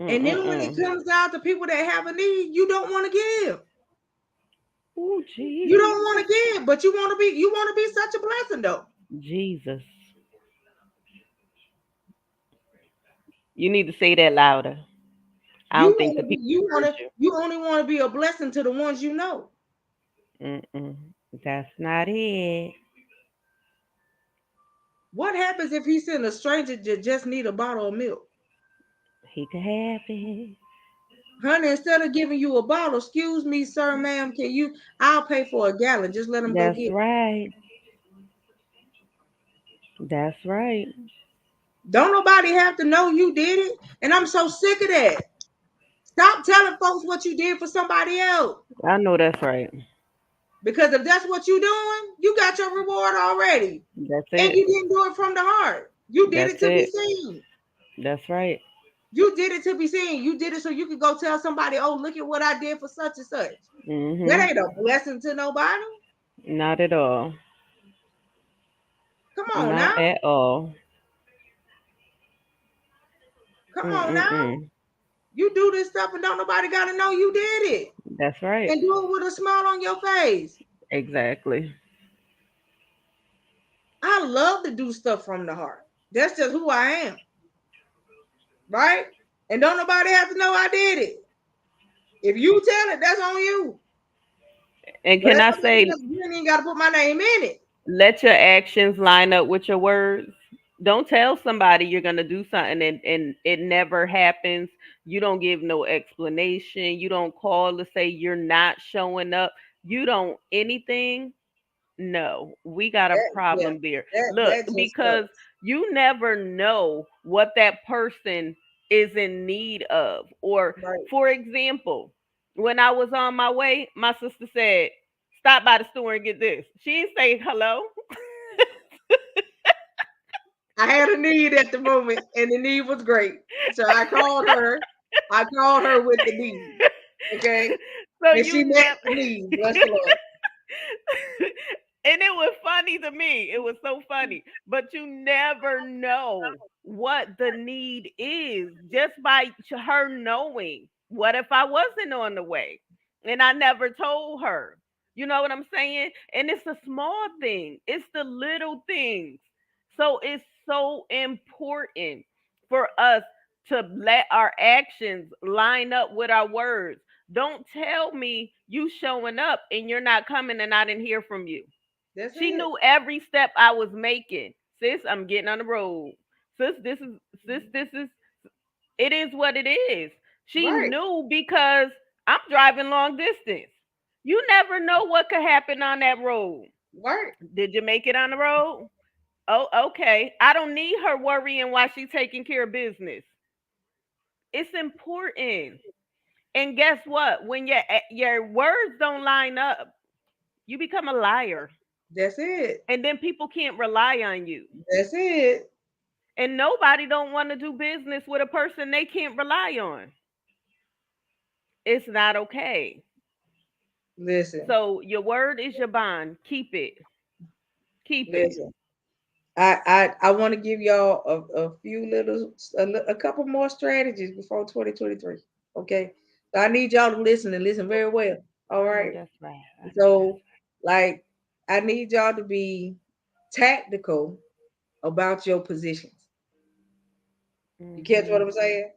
A: And then when it
B: Mm-mm-mm.
A: comes down to people that have a need, you don't want to give.
B: Oh,
A: You don't want
B: Jesus.
A: to give, but you want to be such a blessing though.
B: Jesus. You need to say that louder. I
A: You
B: don't think
A: want
B: the
A: to be
B: people
A: you want
B: heard
A: to
B: you.
A: you only want to be a blessing to the ones you know.
B: Mm-mm. That's not it.
A: What happens if he send a stranger that just need a bottle of milk?
B: He could have it.
A: Honey, instead of giving you a bottle, excuse me, sir, ma'am, I'll pay for a gallon. Just let him go
B: That's
A: get it.
B: right. That's right.
A: Don't nobody have to know you did it. And I'm so sick of that. Stop telling folks what you did for somebody else.
B: I know that's right.
A: Because if that's what you're doing, you got your reward already.
B: That's
A: And
B: it.
A: you didn't do it from the heart. You did
B: That's
A: it to be
B: it.
A: seen.
B: That's right.
A: You did it to be seen. You did it so you could go tell somebody, oh, look at what I did for such and such. That
B: Mhm.
A: ain't a blessing to nobody.
B: Not at all.
A: Come on now.
B: Not at all.
A: Come on now.
B: Mm-mm-mm.
A: You do this stuff and don't nobody got to know you did it.
B: That's right.
A: And do it with a smile on your face.
B: Exactly.
A: I love to do stuff from the heart. That's just who I am. Right? And don't nobody have to know I did it. If you tell it, that's on you.
B: And
A: But
B: can
A: it's
B: I
A: okay,
B: say,
A: you ain't even got to put my name in it.
B: let your actions line up with your words? Don't tell somebody you're gonna do something and it never happens. You don't give no explanation. You don't call to say you're not showing up. You don't anything. No, we got a
A: Yeah,
B: problem there. Look,
A: that just
B: because
A: sucks.
B: you never know what that person is in need of. Or,
A: Right.
B: for example, when I was on my way, my sister said, "Stop by the store and get this." She didn't say hello.
A: I had a need at the moment, and the need was great. So I called her. I called her with the need. Okay.
B: So
A: And
B: you
A: she met
B: never
A: the need. Bless the Lord.
B: and it was funny to me. It was so funny. But you never know what the need is just by her knowing. What if I wasn't on the way and I never told her? You know what I'm saying? And it's a small thing, it's the little things. So it's so important for us to let our actions line up with our words. Don't tell me you showing up and you're not coming and I didn't hear from you.
A: That's
B: She
A: it.
B: knew every step I was making. Sis, I'm getting on the road. Sis, this is it is what it is. She
A: Right.
B: knew because I'm driving long distance. You never know what could happen on that road.
A: Right.
B: Did you make it on the road? Oh, okay. I don't need her worrying while she's taking care of business. It's important. And guess what? When your words don't line up, you become a liar.
A: That's it.
B: And then people can't rely on you.
A: That's it.
B: And nobody don't want to do business with a person they can't rely on. It's not okay.
A: Listen.
B: So your word is your bond. Keep it. Keep it.
A: Listen. I want to give y'all a few little a couple more strategies before 2023. Okay. So I need y'all to listen and listen very well. All
B: I know
A: right.
B: that's right. I know
A: So like I need y'all to be tactical about your positions. You
B: that's
A: catch what I'm saying?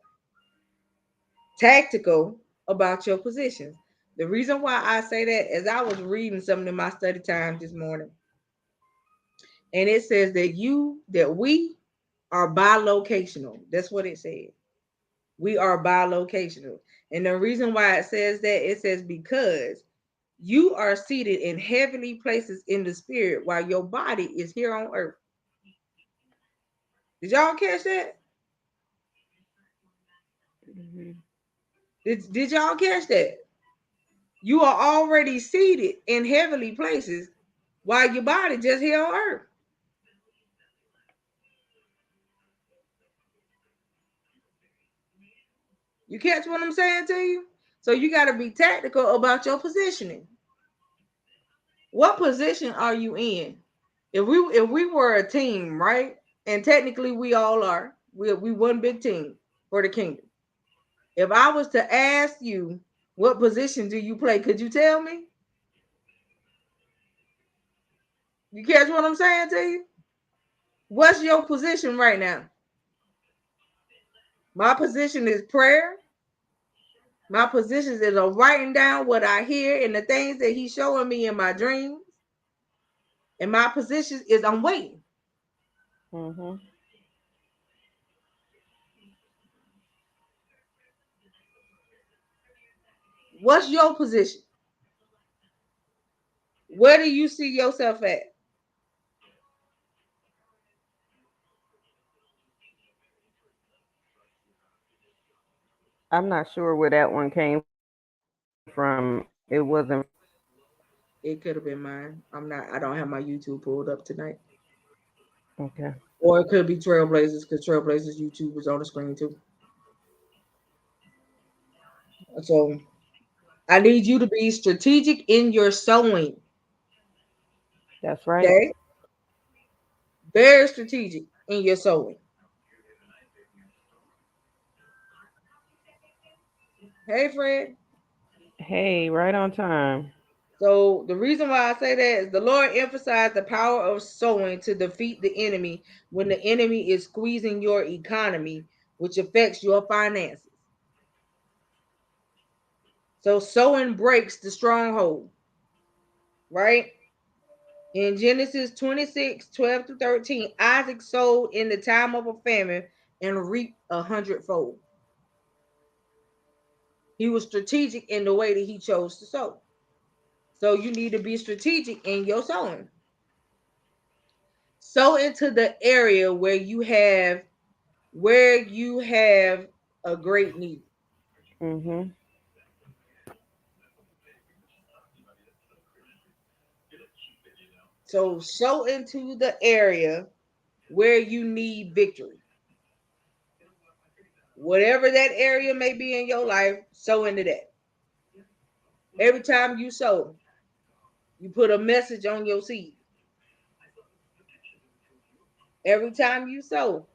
A: Tactical about your positions. The reason why I say that is I was reading something in my study time this morning, and it says that we are bilocational. That's what it said. We are bilocational. And the reason why it says that, it says because you are seated in heavenly places in the spirit while your body is here on earth. Did y'all catch that?
B: mm-hmm.
A: Did y'all catch that? You are already seated in heavenly places while your body just here on earth. You catch what I'm saying to you? So you got to be tactical about your positioning. What position are you in? If we were a team, right? And technically we all are. We one big team for the kingdom. If I was to ask you what position do you play, could you tell me? You catch what I'm saying to you? What's your position right now? My position is prayer. My position is writing down what I hear and the things that he's showing me in my dreams. And my position is I'm waiting.
B: Mm-hmm.
A: What's your position? Where do you see yourself at?
B: I'm not sure where that one came from. It wasn't.
A: It could have been mine. I don't have my YouTube pulled up tonight.
B: Okay.
A: Or it could be Trailblazers, because Trailblazers YouTube was on the screen too. So I need you to be strategic in your sowing.
B: That's right.
A: Okay? Very strategic in your sowing. Hey Fred.
B: Hey, right on time.
A: So the reason why I say that is the Lord emphasized the power of sowing to defeat the enemy when the enemy is squeezing your economy, which affects your finances. So sowing breaks the stronghold, right? In Genesis 26:12-13, Isaac sowed in the time of a famine and reaped 100-fold. He was strategic in the way that he chose to sow. So you need to be strategic in your sowing. Sow into the area where you have a great need.
B: Mm-hmm.
A: So sow into the area where you need victory. Whatever that area may be in your life, sow into that. Every time you sow, you put a message on your seed. Every time you sow,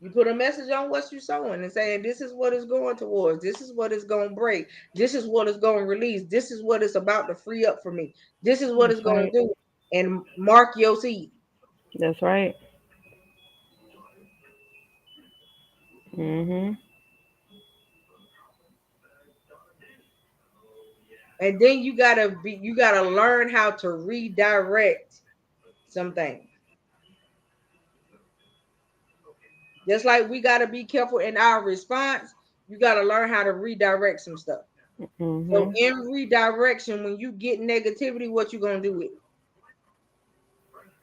A: you put a message on what you're sowing and saying, this is what it's going towards. This is what it's going to break. This is what it's going to release. This is what it's about to free up for me. This is what it's
B: That's
A: going to
B: right.
A: do. And mark your seed.
B: That's right. Mm-hmm.
A: And then you gotta learn how to redirect some things. Just like we gotta be careful in our response, you gotta learn how to redirect some stuff. So
B: Mm-hmm.
A: in redirection, when you get negativity, what you gonna do with it?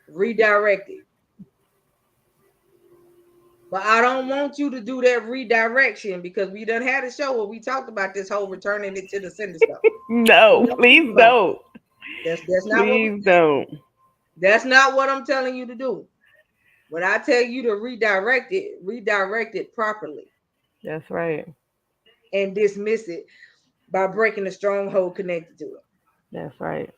A: Redirect it. But I don't want you to do that redirection because we done had a show where we talked about this whole returning it to the sender stuff. We
B: No,
A: don't talk
B: please
A: about it.
B: don't. Please don't.
A: That's not what I'm telling you to do. When I tell you to redirect it properly
B: That's right.
A: and dismiss it by breaking the stronghold connected to it.
B: That's right.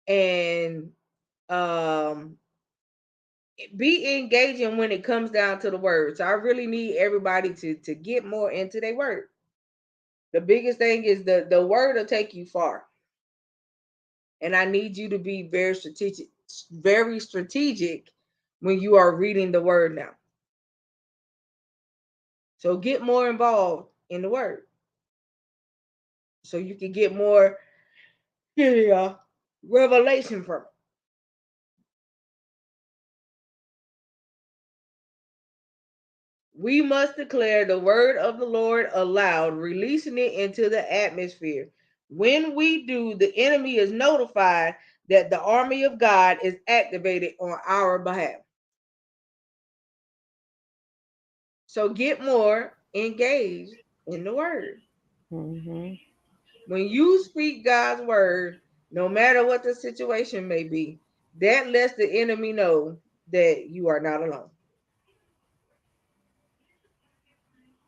A: And um be engaging when it comes down to the word. So I really need everybody to get more into their word. The biggest thing is the word will take you far. And I need you to be very strategic when you are reading the word now. So get more involved in the word so you can get more revelation from it. We must declare the word of the Lord aloud, releasing it into the atmosphere. When we do, the enemy is notified that the army of God is activated on our behalf. So get more engaged in the word.
B: Mm-hmm.
A: When you speak God's word, no matter what the situation may be, that lets the enemy know that you are not alone.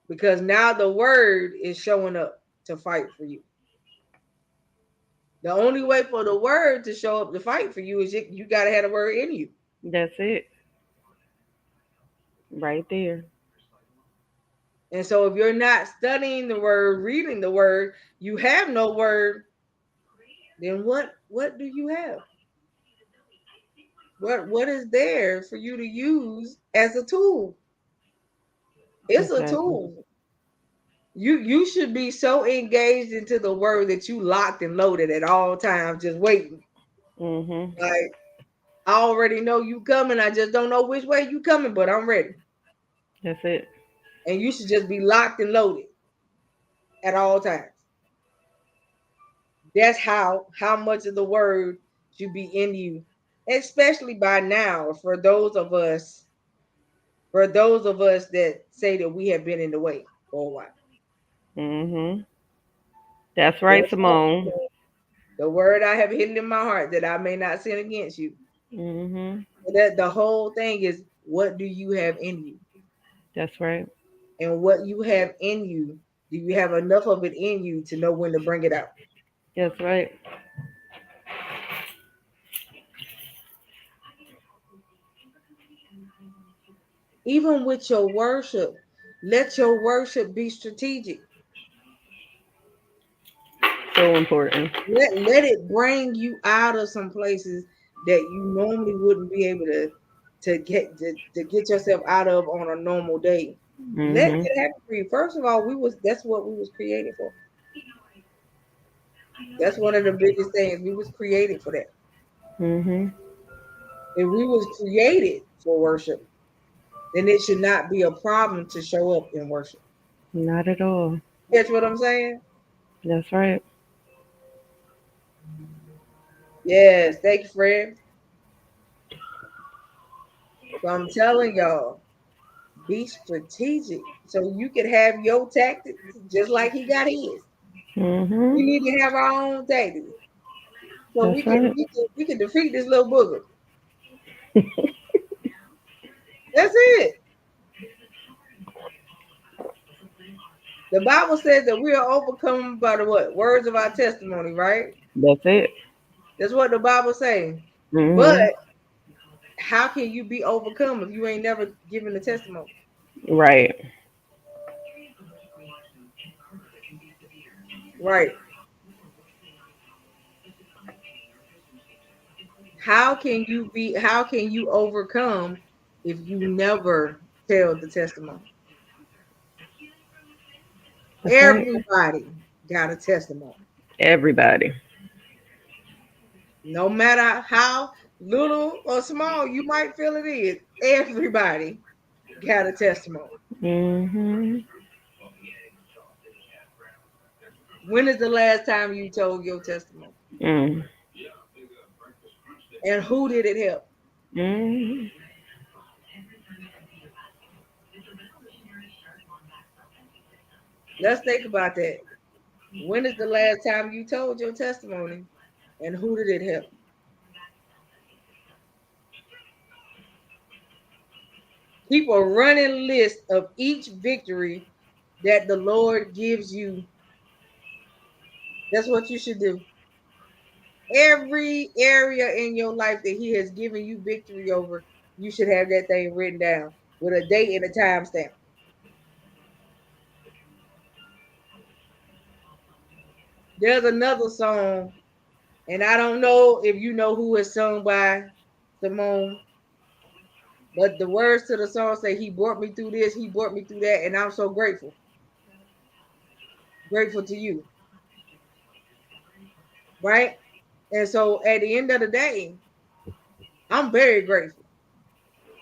A: Because now the word is showing up to fight for you. The only way for the word to show up to fight for you is you got to have the word in you.
B: That's it. Right there.
A: And so if you're not studying the word, reading the word, you have no word, then what do you have? What is there for you to use as a tool? It's a
B: Exactly.
A: tool. You should be so engaged into the word that you locked and loaded at all times, just waiting.
B: Mhm.
A: Like, I already know you coming. I just don't know which way you coming, but I'm ready.
B: That's it.
A: And you should just be locked and loaded at all times. That's how much of the word should be in you, especially by now for those of us that say that we have been in the way for a while.
B: Mhm. That's right,
A: Therefore,
B: Simone.
A: the word I have hidden in my heart that I may not sin against you.
B: Mhm.
A: That the whole thing is, what do you have in you?
B: That's right.
A: And what you have in you, do you have enough of it in you to know when to bring it out?
B: That's right.
A: Even with your worship, let your worship be strategic.
B: So important.
A: Let it bring you out of some places that you normally wouldn't be able to get yourself out of on a normal day. Let
B: Mhm.
A: it happen for you. First of all, we was that's what we was created for. That's one of the biggest things. We was created for that.
B: Mhm.
A: If we was created for worship, then it should not be a problem to show up in worship.
B: Not at all.
A: That's what I'm saying?
B: That's right.
A: Yes, thank you, Fred. So I'm telling y'all, be strategic so you can have your tactics just like he got his. We
B: Mhm.
A: need to have our own tactics so
B: That's right.
A: we can defeat this little booger. That's it. The Bible says that we are overcome by the what? Words of our testimony, right?
B: That's it.
A: That's what the Bible says. But
B: Mhm.
A: how can you be overcome if you ain't never given the testimony?
B: Right.
A: Right. How can you overcome if you never tell the testimony?
B: That's right.
A: Everybody got a testimony.
B: Everybody.
A: No matter how little or small you might feel it is, everybody got a testimony.
B: Mhm.
A: When is the last time you told your testimony?
B: Mm.
A: And who did it help?
B: Mhm.
A: Let's think about that. When is the last time you told your testimony and who did it help? Keep a running list of each victory that the Lord gives you. That's what you should do. Every area in your life that He has given you victory over, you should have that thing written down with a date and a time stamp. There's another song, and I don't know if you know who it's sung by, Simone, but the words to the song say, He brought me through this, He brought me through that, and I'm so grateful. Grateful to you, right? And so at the end of the day, I'm very grateful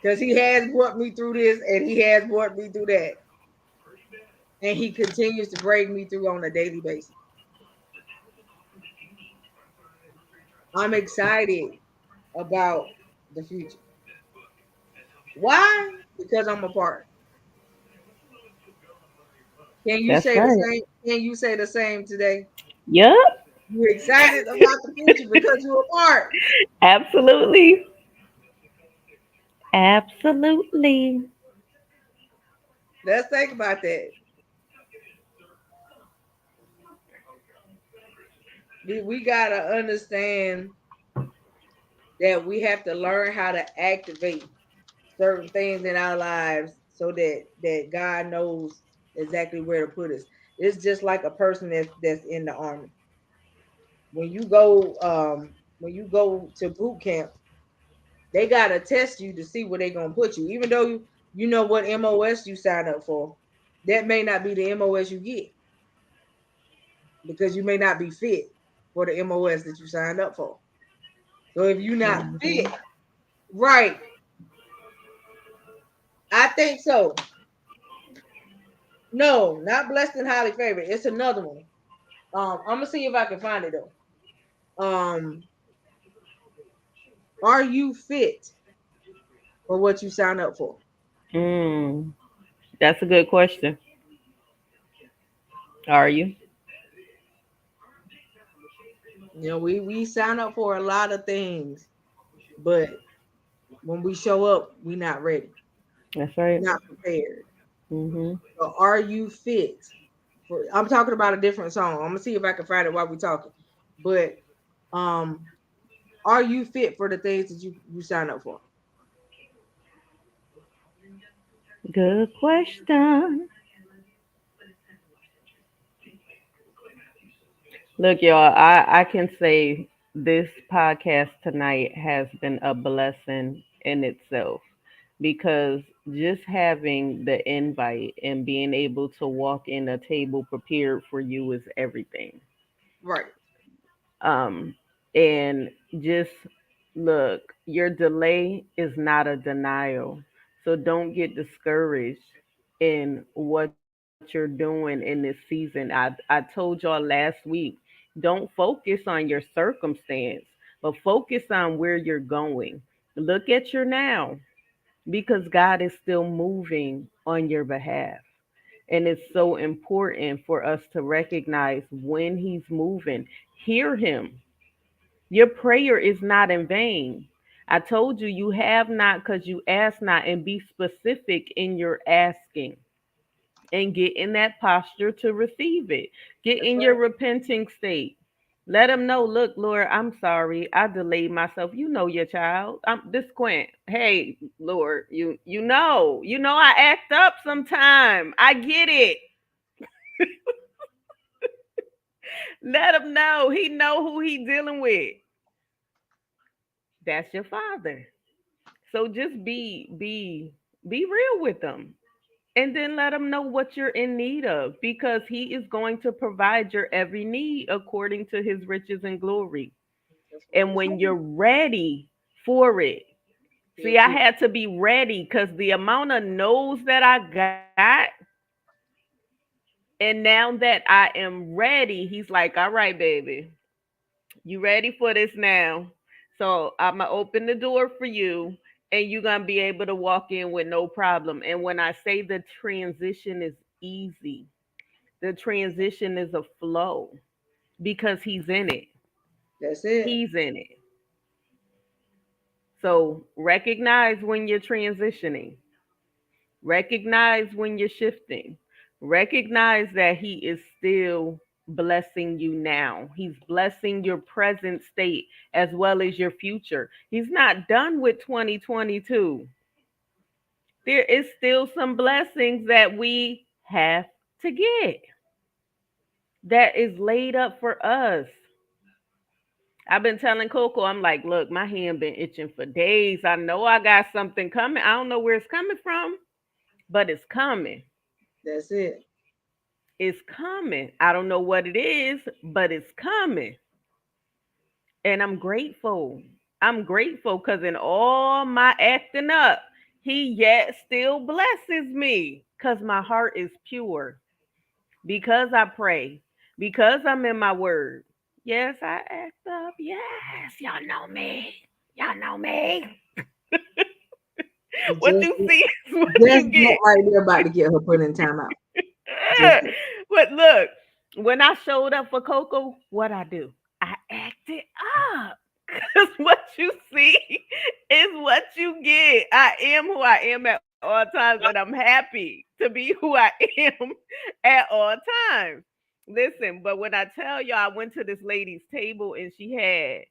A: because He has brought me through this and He has brought me through that. And He continues to bring me through on a daily basis. I'm excited about the future. Why? Because I'm a part. Can you
B: That's
A: say the
B: right.
A: same? Can you say the same today?
B: Yup.
A: You're excited about the future because you're a part.
B: Absolutely. Absolutely.
A: Let's think about that. We gotta understand that we have to learn how to activate certain things in our lives so that God knows exactly where to put us. It's just like a person that's in the army. When you go to boot camp, they gotta test you to see where they're gonna put you. Even though you know what MOS you sign up for, that may not be the MOS you get because you may not be fit for the MOS that you signed up for. So if you're not fit,
B: Mhm.
A: right, I think so. No, not blessed and highly favored. It's another one. I'm gonna see if I can find it though. Are you fit for what you sign up for?
B: Mm, that's a good question. Are you?
A: You know, we sign up for a lot of things, but when we show up, we're not ready,
B: That's right.
A: not prepared.
B: Hmm.
A: So are you fit for? I'm talking about a different song. I'm gonna see if I can find it while we're talking. But um, are you fit for the things that you sign up for?
B: Good question. Look, y'all, I can say this podcast tonight has been a blessing in itself because just having the invite and being able to walk in a table prepared for you is everything.
A: Right.
B: Um, and just look, your delay is not a denial. So don't get discouraged in what you're doing in this season. I told y'all last week, don't focus on your circumstance, but focus on where you're going. Look at your now because God is still moving on your behalf. And it's so important for us to recognize when He's moving. Hear Him. Your prayer is not in vain. I told you, you have not because you ask not, and be specific in your asking and get in that posture to receive it. Get
A: That's
B: in your
A: right.
B: repenting state. Let them know, look, Lord, I'm sorry. I delayed myself. You know your child. I'm this Quint. Hey, Lord, you know I act up sometime. I get it. Let him know. He know who he dealing with. That's your father. So just be real with them. And then let them know what you're in need of because he is going to provide your every need according to his riches and glory.
A: That's what
B: And
A: he
B: when you're
A: said.
B: ready for it,
A: He'll
B: see, I
A: do it.
B: had to be ready because the amount of no's that I got, and now that I am ready, he's like, all right, baby, you ready for this now? So I'm gonna open the door for you, and you're gonna be able to walk in with no problem. And when I say the transition is easy, the transition is a flow because he's in it.
A: That's it.
B: He's in it. So recognize when you're transitioning. Recognize when you're shifting. Recognize that he is still blessing you now. He's blessing your present state as well as your future. He's not done with 2022. There is still some blessings that we have to get that is laid up for us. I've been telling Coco, I'm like, look, my hand been itching for days. I know I got something coming. I don't know where it's coming from, but it's coming.
A: That's it.
B: It's coming. I don't know what it is, but it's coming. And I'm grateful. I'm grateful because in all my acting up, he yet still blesses me because my heart is pure. Because I pray. Because I'm in my word. Yes, I act up. Yes, y'all know me. Y'all know me.
A: You
B: What you see is what
A: just
B: you
A: that
B: get.
A: right there about to get her put in timeout. Just that.
B: But look, when I showed up for Coco, what I do? I acted up. Because what you see is what you get. I am who I am at all times, and I'm happy to be who I am at all times. Listen, but when I tell y'all, I went to this lady's table and she had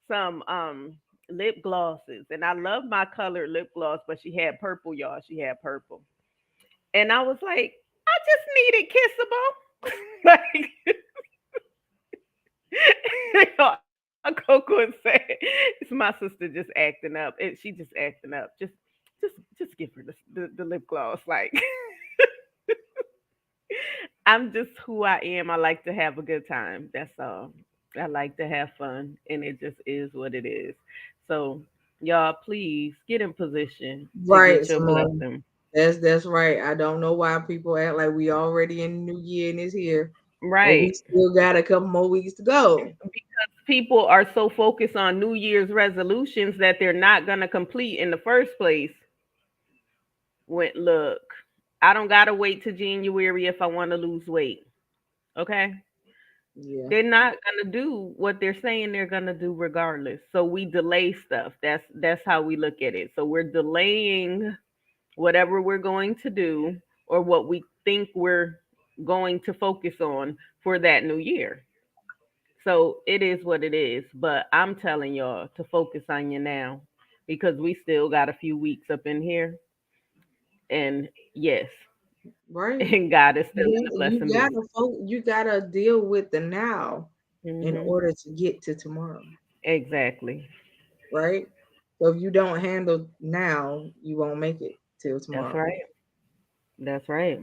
B: some lip glosses, and I love my colored lip gloss, but she had purple, y'all. She had purple, and I was like, I just needed kissable, like. Coco said, "It's my sister just acting up. She just acting up. Just give her the lip gloss. Like I'm just who I am. I like to have a good time. That's all. I like to have fun, and it just is what it is. So, y'all, please get in position to
A: Right,
B: get your
A: Simone.
B: blessing.
A: That's right. I don't know why people act like we already in the new year and it's here, and we
B: Right.
A: still got a couple more weeks to go.
B: People are so focused on New Year's resolutions that they're not going to complete in the first place. When look, I don't gotta wait to January if I want to lose weight. Okay,
A: Yeah.
B: they're not gonna do what they're saying they're gonna do regardless. So we delay stuff. That's how we look at it. So we're delaying whatever we're going to do or what we think we're going to focus on for that new year. So it is what it is. But I'm telling y'all to focus on you now because we still got a few weeks up in here. And yes,
A: Right.
B: and God is still in the
A: You
B: blessing
A: gotta
B: business.
A: you gotta deal with the now in
B: Hmm.
A: order to get to tomorrow.
B: Exactly.
A: Right. So if you don't handle now, you won't make it till
B: That's
A: tomorrow.
B: right. That's right.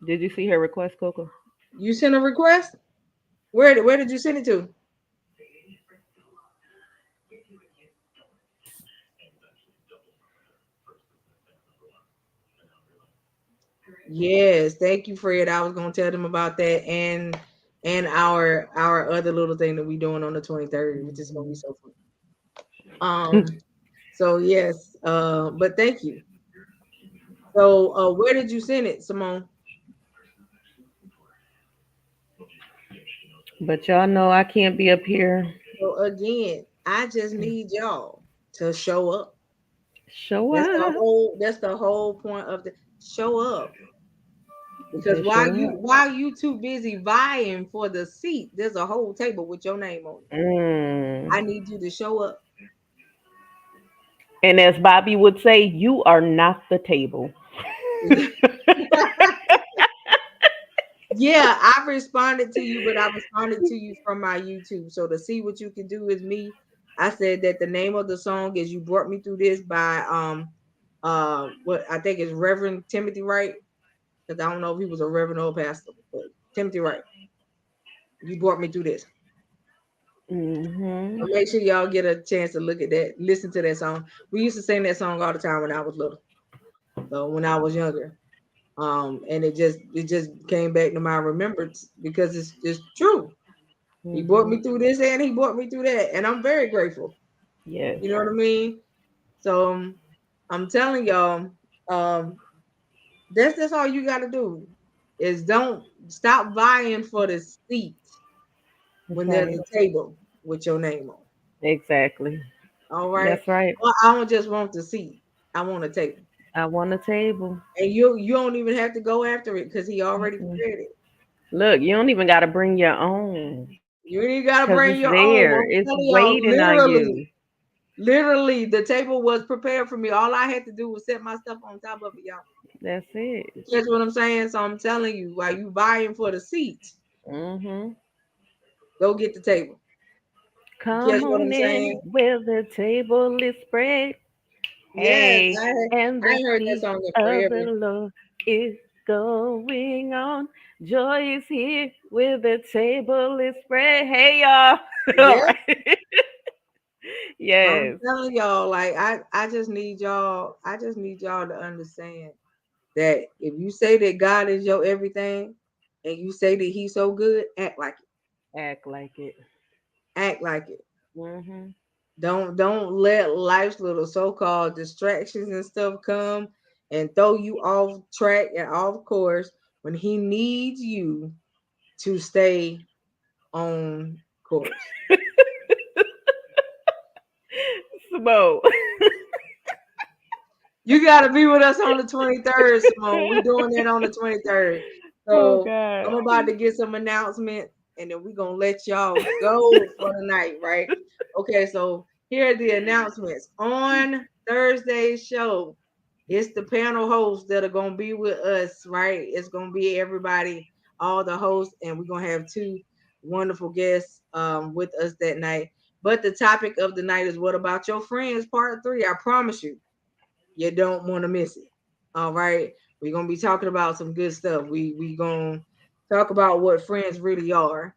B: Did you see her request, Coco?
A: You sent a request? Where did you send it to? Yes, thank you, Fred. I was gonna tell them about that and our other little thing that we doing on the 23rd, which is gonna be
B: Mhm.
A: so fun. So yes, but thank you. So where did you send it, Simone?
B: But y'all know I can't be up here.
A: So again, I just need y'all to show up.
B: Show up.
A: That's the whole point of the show up. Because
B: Just show up.
A: while you too busy vying for the seat, there's a whole table with your name on it. I
B: Mm.
A: need you to show up.
B: And as Bobby would say, you are not the table.
A: Yeah, I responded to you, but I responded to you from my YouTube. So to see what you can do is me. I said that the name of the song is "You Brought Me Through This" by what I think is Reverend Timothy Wright. Because I don't know if he was a reverend or a pastor, but Timothy Wright. You brought me through this.
B: Hmm.
A: So make sure y'all get a chance to look at that, listen to that song. We used to sing that song all the time when I was little. So when I was younger. And it just came back to my remembrance because it's true. He brought
B: Hmm.
A: me through this and he brought me through that. And I'm very grateful.
B: Yes.
A: You know what I mean? So I'm telling y'all, um, that's all you gotta do is don't stop vying for the seat
B: That's
A: when there's
B: right.
A: a table with your name on.
B: Exactly.
A: All right.
B: That's right.
A: Well, I don't just want the seat. I want a table.
B: I want a table.
A: And you don't even have to go after it because he already
B: Mm-mm.
A: prepared it.
B: Look, you don't even got to bring your own
A: You ain't gotta
B: because
A: bring
B: it's
A: your own.
B: there.
A: I'm
B: It's
A: telling y'all,
B: waiting on you.
A: literally, the table was prepared for me. All I had to do was set my stuff on top of it, y'all.
B: That's it.
A: You catch what I'm saying? So I'm telling you, while you vying for the seat,
B: Hmm.
A: go get the table. You catch
B: Come
A: what
B: on
A: I'm
B: in
A: saying?
B: where the table is spread.
A: Yes,
B: Hey, and
A: I
B: the
A: ain't heard that
B: feast
A: song in
B: of the
A: forever.
B: Lord is going on. Joy is here where the table is spread. Hey, y'all. All
A: Yeah.
B: right.
A: So I'm
B: Yes.
A: telling y'all, like I just need y'all to understand that if you say that God is your everything and you say that he's so good, act like it.
B: Act like it.
A: Act like it.
B: Hmm.
A: Don't let life's little so-called distractions and stuff come and throw you off track and off course when he needs you to stay on course.
B: Smo.
A: You got to be with us on the 23rd, Simone. We're doing that on the 23rd.
B: Oh
A: So
B: God.
A: I'm about to get some announcement, and then we're going to let y'all go for the night, right? Okay, so here are the announcements. On Thursday's show, it's the panel hosts that are going to be with us, right? It's going to be everybody, all the hosts, and we're going to have two wonderful guests with us that night. But the topic of the night is What About Your Friends, Part 3. I promise you don't want to miss it. All right. We're gonna be talking about some good stuff. We gonna talk about what friends really are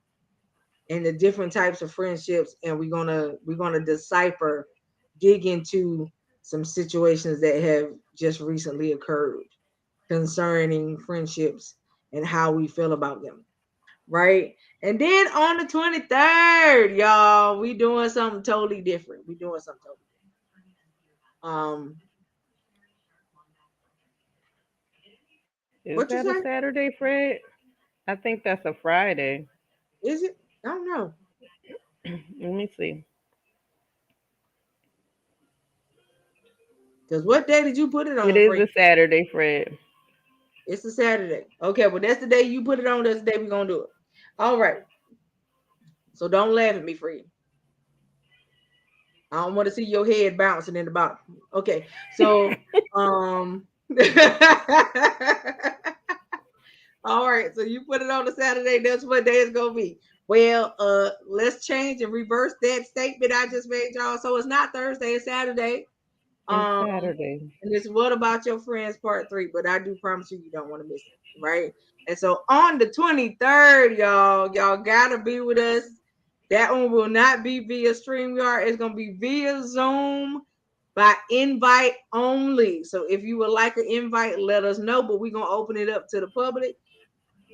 A: and the different types of friendships, and we're gonna decipher, dig into some situations that have just recently occurred concerning friendships and how we feel about them. Right. And then on the 23rd, y'all, we doing something totally different. We doing something totally different.
B: Is
A: What you
B: that a
A: say?
B: Saturday, Fred? I think that's a Friday.
A: Is it? I don't know.
B: Let me see.
A: Because what day did you put it
B: It
A: on,
B: is
A: Free?
B: a Saturday, Fred.
A: It's a Saturday. Okay, well, that's the day you put it on. That's the day we're going to do it. All right. So don't laugh at me, Free. I don't want to see your head bouncing in the bottom. Okay. So, um, all right. So you put it on a Saturday. That's what day it's going to be. Well, let's change and reverse that statement I just made, y'all. So it's not Thursday, it's Saturday.
B: It's
A: Um,
B: Saturday.
A: and it's What About Your Friends Part 3, but I do promise you don't want to miss it, right? And so on the 23rd, y'all gotta be with us. That one will not be via StreamYard. It's gonna be via Zoom by invite only. So if you would like an invite, let us know, but we're gonna open it up to the public.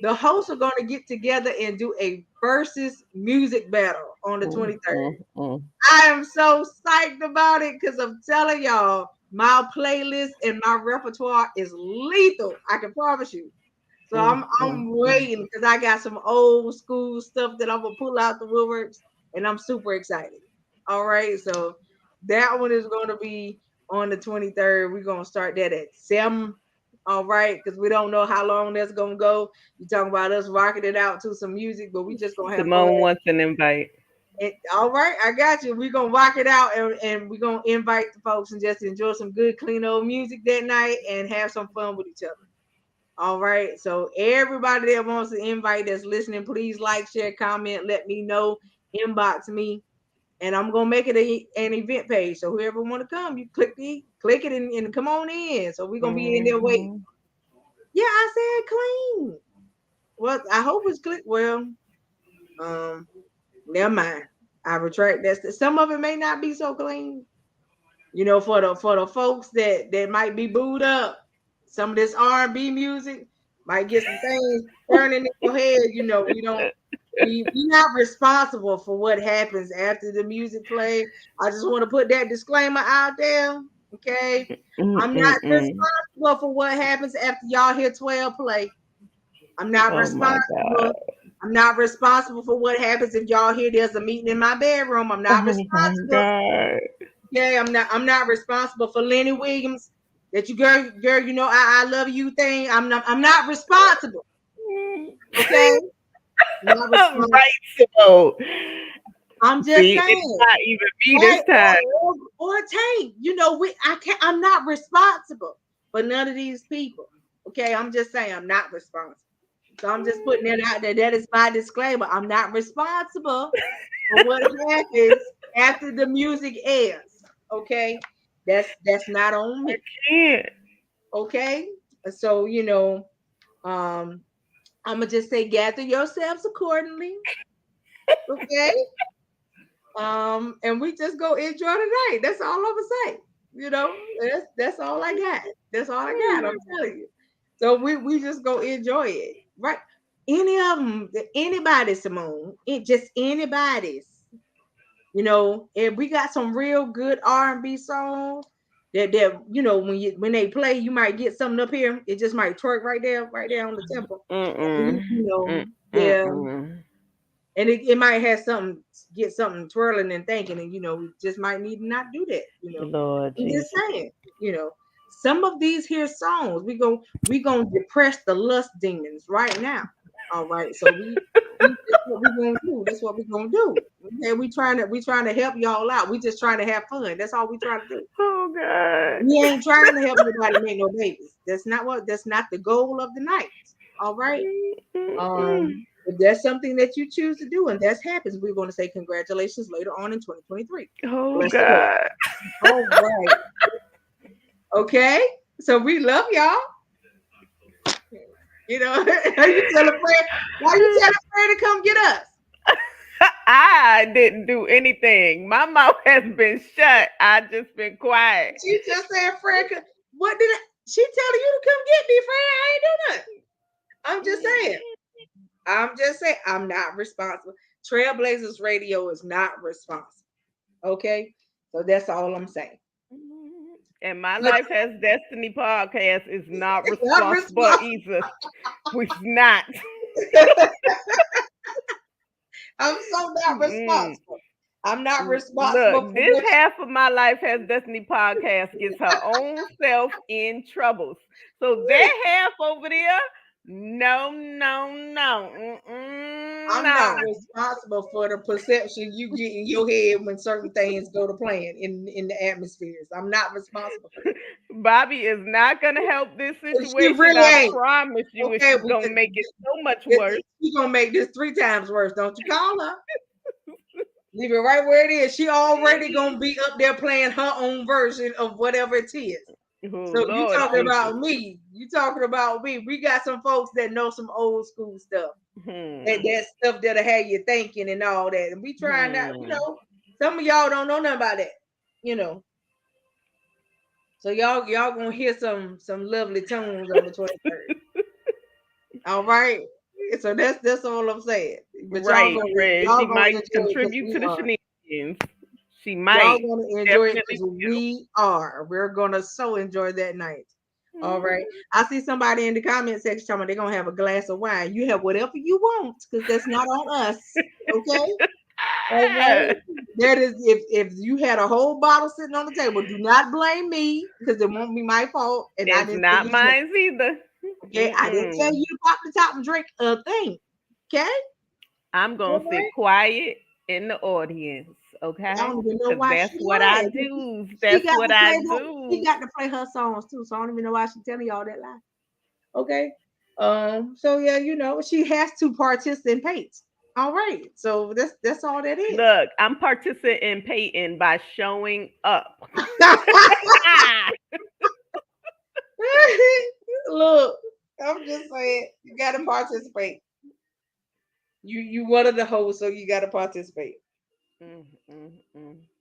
A: The hosts are gonna get together and do a versus music battle on the
B: Mm,
A: 23rd.
B: mm, mm.
A: I am so psyched about it because I'm telling y'all, my playlist and my repertoire is lethal. I can promise you. So
B: Mm,
A: I'm
B: mm, mm.
A: waiting because I got some old school stuff that I'm gonna pull out the woodworks, and I'm super excited. All right, so that one is gonna be on the 23rd. We're gonna start that at 7. All right, because we don't know how long that's gonna go. You talking about us rocking it out to some music, but we just gonna have fun.
B: Simone wants an invite.
A: All right, I got you. We're gonna rock it out, and we're gonna invite the folks and just enjoy some good, clean old music that night and have some fun with each other. All right. So everybody that wants to invite that's listening, please like, share, comment, let me know, inbox me, and I'm gonna make it an event page. So whoever want to come, you click it and come on in. So we're gonna be in there waiting.
B: Mhm.
A: Yeah, I said clean. Well, I hope it's clean. Well, um, never mind. I retract that. Some of it may not be so clean. For the folks that might be booed up, some of this R&B music might get some things burning in your head. We don't we not responsible for what happens after the music play. I just want to put that disclaimer out there. Okay.
B: Mm,
A: I'm
B: mm,
A: not
B: mm.
A: responsible for what happens after y'all hear 12 play. I'm not
B: Oh my God.
A: responsible. I'm not responsible for what happens if y'all hear there's a meeting in my bedroom. I'm not
B: Oh my
A: responsible.
B: God.
A: Yeah, I'm not responsible for Lenny Williams. That you girl, I love you thing. I'm not responsible. Okay? Not responsible.
B: Right, so
A: I'm just
B: see, it's
A: saying.
B: not even me
A: Right?
B: this time.
A: Or Tank. I'm not responsible for none of these people. Okay, I'm just saying I'm not responsible. So I'm just putting that out there. That is my disclaimer. I'm not responsible for what happens after the music airs. Okay? That's not on me.
B: Can't.
A: Okay. So, um, I'm gonna just say gather yourselves accordingly. Okay. And we just go enjoy the night. That's all I'm gonna say. That's all I got. That's all I got. I'm telling you. So we just go enjoy it. Right. Any of them, anybody, Simone, just anybody's. If we got some real good R&B songs that when they play, you might get something up here. It just might twerk right there on the temple.
B: Mm-mm.
A: Yeah.
B: Mm-mm.
A: And it might have something, get something twirling and thinking, and we just might need to not do that.
B: Lord
A: I'm
B: Jesus.
A: just saying, some of these here songs, we gonna depress the lust demons right now. All right, so that's what we're gonna do. That's what we're gonna do. Okay, we trying to help y'all out. We just trying to have fun. That's all we trying to do.
B: Oh God.
A: We ain't trying to help nobody make no babies. That's not the goal of the night. All right. If that's something that you choose to do and that happens, we're going to say congratulations later on in 2023.
B: Oh God.
A: All right. Okay. So we love y'all. Are you telling Fred? Why you telling Fred to come get us?
B: I didn't do anything. My mouth has been shut. I just been quiet.
A: She just said, Fred, what did she telling you to come get me, Fred? I ain't do nothing. I'm just saying. I'm not responsible. Trailblazers Radio is not responsible. Okay? So that's all I'm saying.
B: And My Life Has Destiny podcast is not responsible either. We're not.
A: I'm so not responsible. I'm not responsible.
B: Look, this half of My Life Has Destiny podcast gets her own self in troubles. So that half over there, no.
A: I'm not responsible for the perception you get in your head when certain things go to plan in the atmospheres. I'm not responsible for that.
B: Bobby is not going to help this situation.
A: She really
B: I promise you,
A: okay,
B: she's going to make it so much worse.
A: She's going to make this 3 times worse. Don't you call her. Leave it right where it is. She already going to be up there playing her own version of whatever it is.
B: Oh,
A: so
B: Lord,
A: you talking about me. You talking about me. We got some folks that know some old school stuff. That stuff that'll have you thinking and all that. And we trying that, some of y'all don't know nothing about that, So y'all gonna hear some lovely tunes on the 23rd. All right. So that's all I'm saying. But
B: right, y'all she might contribute to the shenanigans. She might.
A: Y'all gonna enjoy it because we're gonna so enjoy that night. All right. I see somebody in the comment section talking about they're gonna have a glass of wine. You have whatever you want because that's not on us. Okay. Okay. That is if you had a whole bottle sitting on the table, do not blame me because it won't be my fault. And
B: it's not mine either.
A: Okay, I didn't tell you to pop the top and drink a thing. Okay.
B: I'm gonna sit quiet in the audience. Okay, I don't even know why that's what I do. That's what I do.
A: She got to play her songs too, so I don't even know why she's telling y'all that lie. Okay. So yeah, she has to participate. All right. So that's all that is.
B: Look, I'm participating by showing up.
A: Look, I'm just saying you gotta participate. You one of the hosts, so you gotta participate.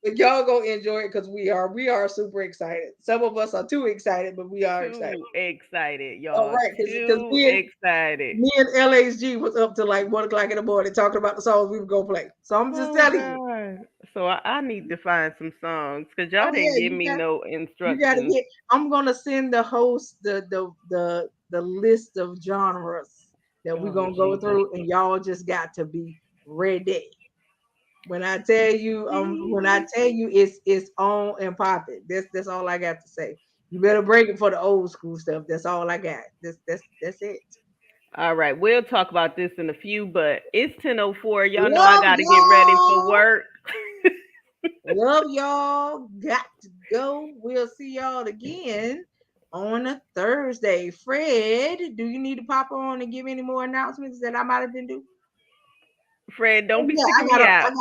A: But y'all gonna enjoy it because we are super excited. Some of us are too excited, but we are
B: excited, y'all.
A: All right, because
B: excited.
A: Me and LHG was up to like 1 o'clock in the morning talking about the songs we were gonna play. So I'm just telling you.
B: So I need to find some songs because y'all didn't give me no instructions.
A: I'm gonna send the host the list of genres that we're gonna go through, and y'all just got to be ready. When I tell you, it's on and popping. That's all I got to say. You better break it for the old school stuff. That's all I got. That's it.
B: All right, we'll talk about this in a few, but it's 10:04. Y'all know I gotta get ready for work.
A: Love y'all. Got to go. We'll see y'all again on a Thursday. Fred, do you need to pop on and give any more announcements that I might have been doing?
B: Fred, don't be sticking me out.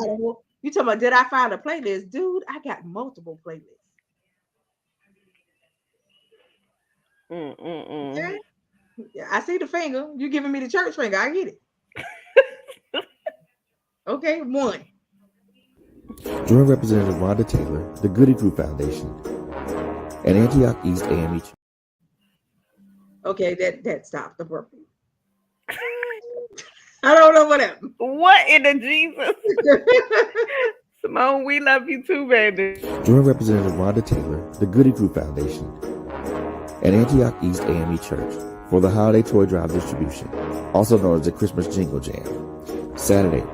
A: You talking about did I find a playlist? Dude, I got multiple playlists. Okay? Yeah, I see the finger. You giving me the church finger. I get it. Okay, 1.
C: Join Representative Rhonda Taylor, the Goody Crew Foundation, and Antioch East AME.
A: Okay, that stopped abruptly. I don't know what happened.
B: What in the Jesus? Simone, we love you too, baby.
C: Join Representative Rhonda Taylor, the Goody Crew Foundation, and Antioch East AME Church for the Holiday Toy Drive distribution, also known as the Christmas Jingle Jam, Saturday,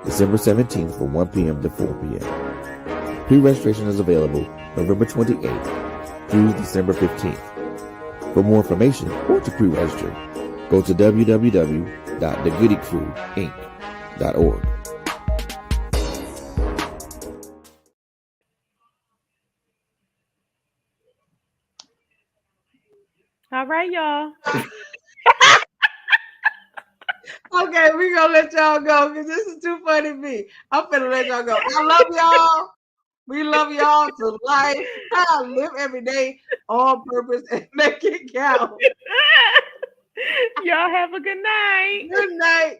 C: December 17th from 1 p.m. to 4 p.m. Pre-registration is available November 28th through December 15th. For more information or to pre-register, go to www.thegoodycrewinc.org.
B: All right, y'all.
A: Okay, we're gonna let y'all go because this is too funny to me. I'm finna let y'all go. I love y'all. We love y'all to life. I live every day on purpose and make it count.
B: Y'all have a good night.
A: Good night.